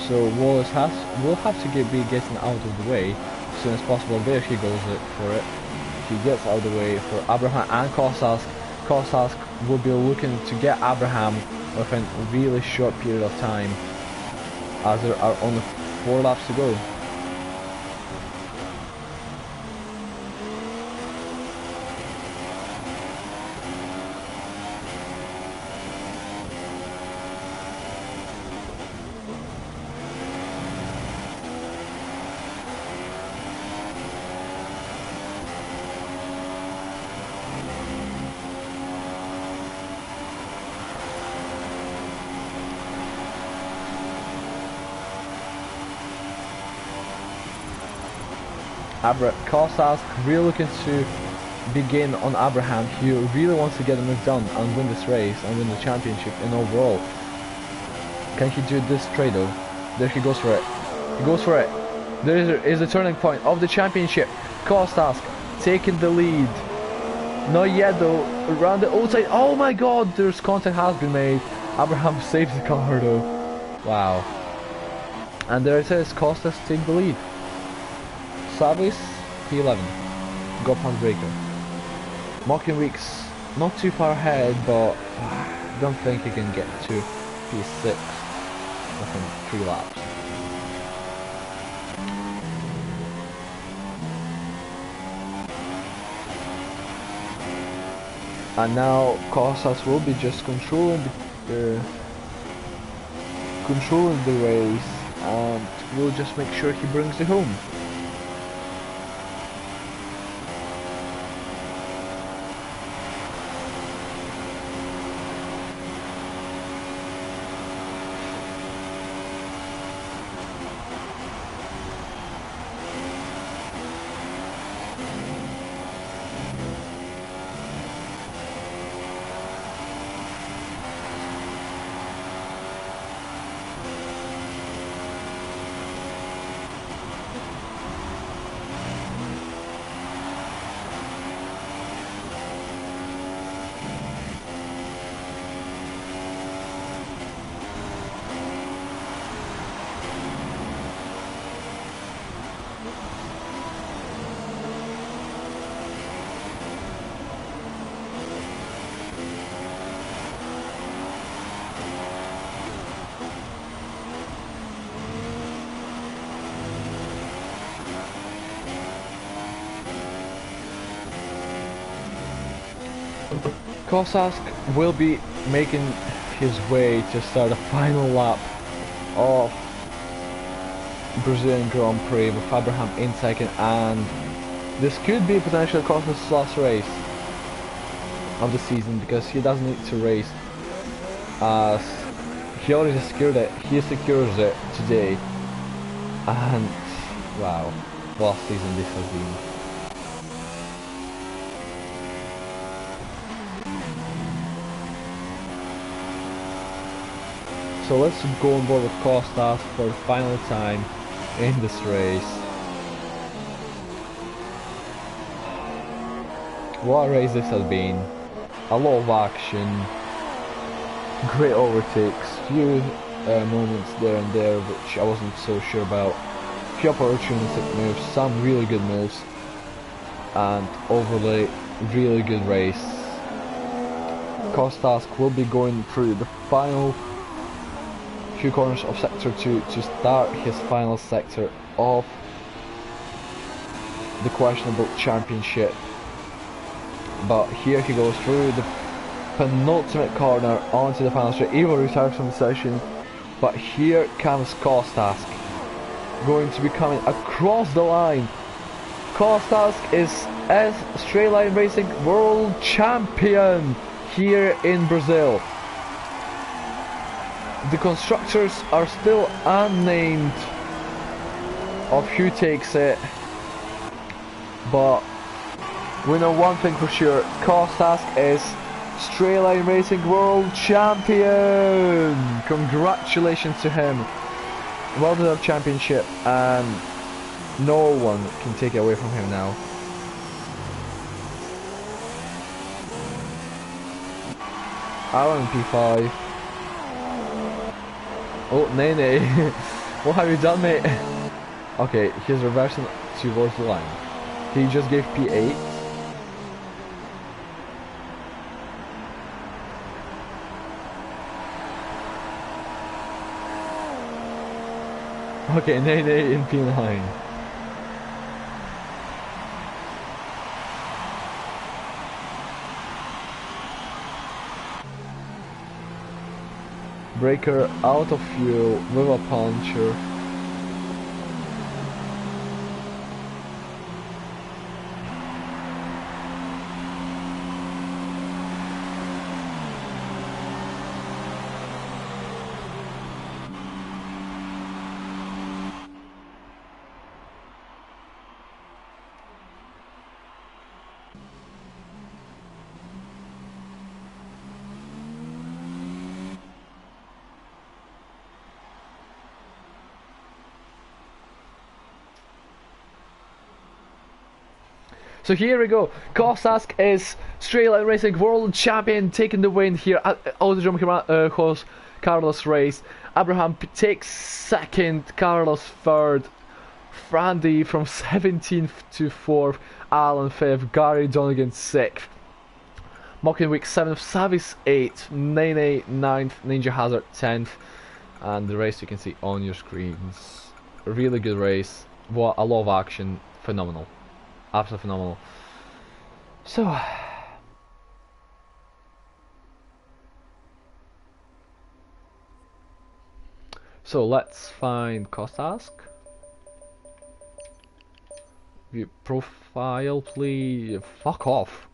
So Wallace will have to be getting out of the way as soon as possible. There he goes for it. He gets out of the way for Abraham and Kostas. Kostas will be looking to get Abraham within a really short period of time, as there are only 4 laps to go. Kostas really looking to begin on Abraham. He really wants to get the move done and win this race and win the championship in overall. Can he do this straight though? There he goes for it. He goes for it. There is a turning point of the championship. Kostas taking the lead. Not yet though. Around the outside. Oh my god, there's contact has been made. Abraham saves the car though. Wow. And there it is. Kostas take the lead. Savis, P11, go past Breaker. Mocking Weeks not too far ahead, but I don't think he can get to P6 within 3 laps. And now Kostas will be just controlling the race, and will just make sure he brings it home. Kostas will be making his way to start the final lap of Brazilian Grand Prix with Abraham in second, and this could be potentially Kostas' last race of the season, because he doesn't need to race as he already secured it. He secures it today, and Wow, what a season this has been. So let's go on board with Costas for the final time in this race. What a race this has been. A lot of action, great overtakes, few moments there and there which I wasn't so sure about. Few opportunistic moves, some really good moves, and overly really good race. Kostas will be going through the final few corners of sector 2 to start his final sector of the questionable championship. But here he goes through the penultimate corner onto the final straight. He will retire from the session, but here comes Kostas, going to be coming across the line. Kostas is Straight Line Racing World Champion here in Brazil. The constructors are still unnamed of who takes it, but we know one thing for sure: Kostas is Straight Line Racing World Champion. Congratulations to him. Well deserved championship, and no one can take it away from him now. Alan P5. Oh, Nene. What have you done, mate? Okay, he's reversing towards the line. He just gave P8. Okay, Nene in P9. Breaker out of fuel with a puncher. So here we go. Kostas is Straight Line Racing World Champion, taking the win here at Autodrome host Carlos race. Abraham takes second, Carlos third, Frandy from 17th to 4th, Alan 5th, Gary Donegan 6th. Mocking Week 7th, Savis 8th, Nene 9th, Ninja Hazard 10th, and the race you can see on your screens. A really good race. What a lot of action, phenomenal. Absolutely phenomenal. So let's find Kostas. View profile, please. Fuck off.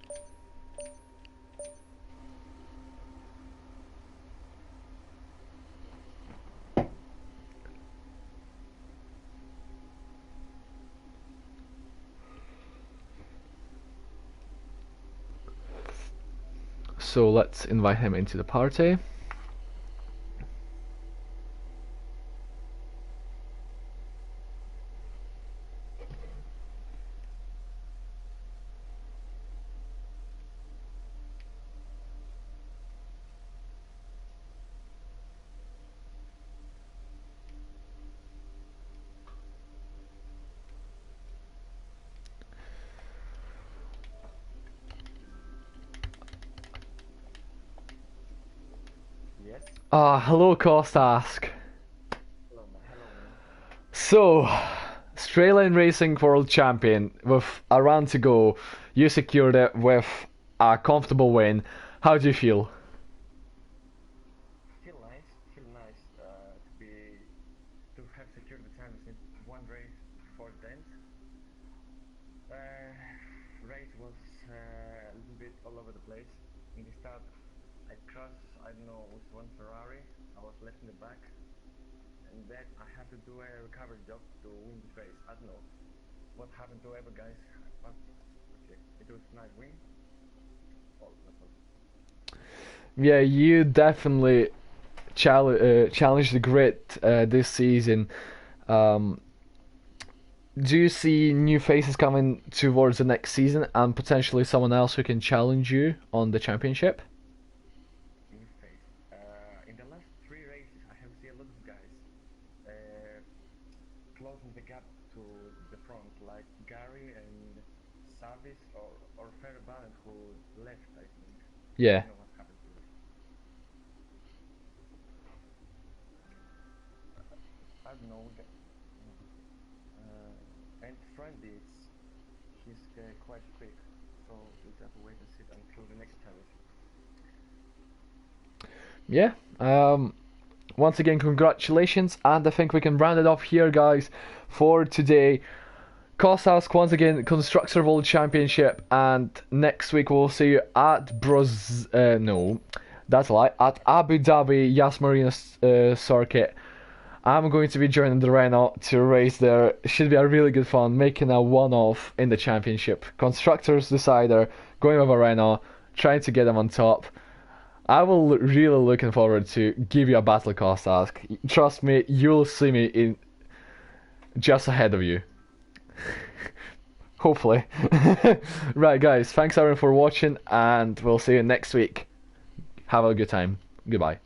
So let's invite him into the party. Yes. Hello Kostas. Hello, hello. So, Straight Line Racing World Champion, with a round to go, you secured it with a comfortable win. How do you feel? Feel nice. Feel nice to have secured the championship one race before the end. Race was a little bit all over the place. In the start, I crashed, I don't know, with one Ferrari. I was left in the back, and that I have to do a recovery job to win this race. I don't know what happened to ever, guys. But okay, it was a nice win. Oh, that's all. Yeah, you definitely challenged the grid this season. Um, do you see new faces coming towards the next season and potentially someone else who can challenge you on the championship? New face. In the last 3 races, I have seen a lot of guys uh, closing the gap to the front, like Gary and Savis or Fairbairn, who left, I think. I Yeah. don't know what happened to it. I don't know. And Friendly, he's quite quick, so we have to wait and see until the next challenge. Yeah. Once again, congratulations, and I think we can round it off here, guys, for today. Kostas once again, Constructor World Championship, and next week we'll see you at no, that's a lie, at Abu Dhabi Yas Marina circuit. I'm going to be joining the Renault to race there. It should be a really good fun, making a one-off in the championship. Constructors decider, going with a Renault, trying to get them on top. I will really looking forward to give you a battle, Kostas. Trust me, you'll see me in just ahead of you. Hopefully. Right, guys, thanks everyone for watching, and we'll see you next week. Have a good time. Goodbye.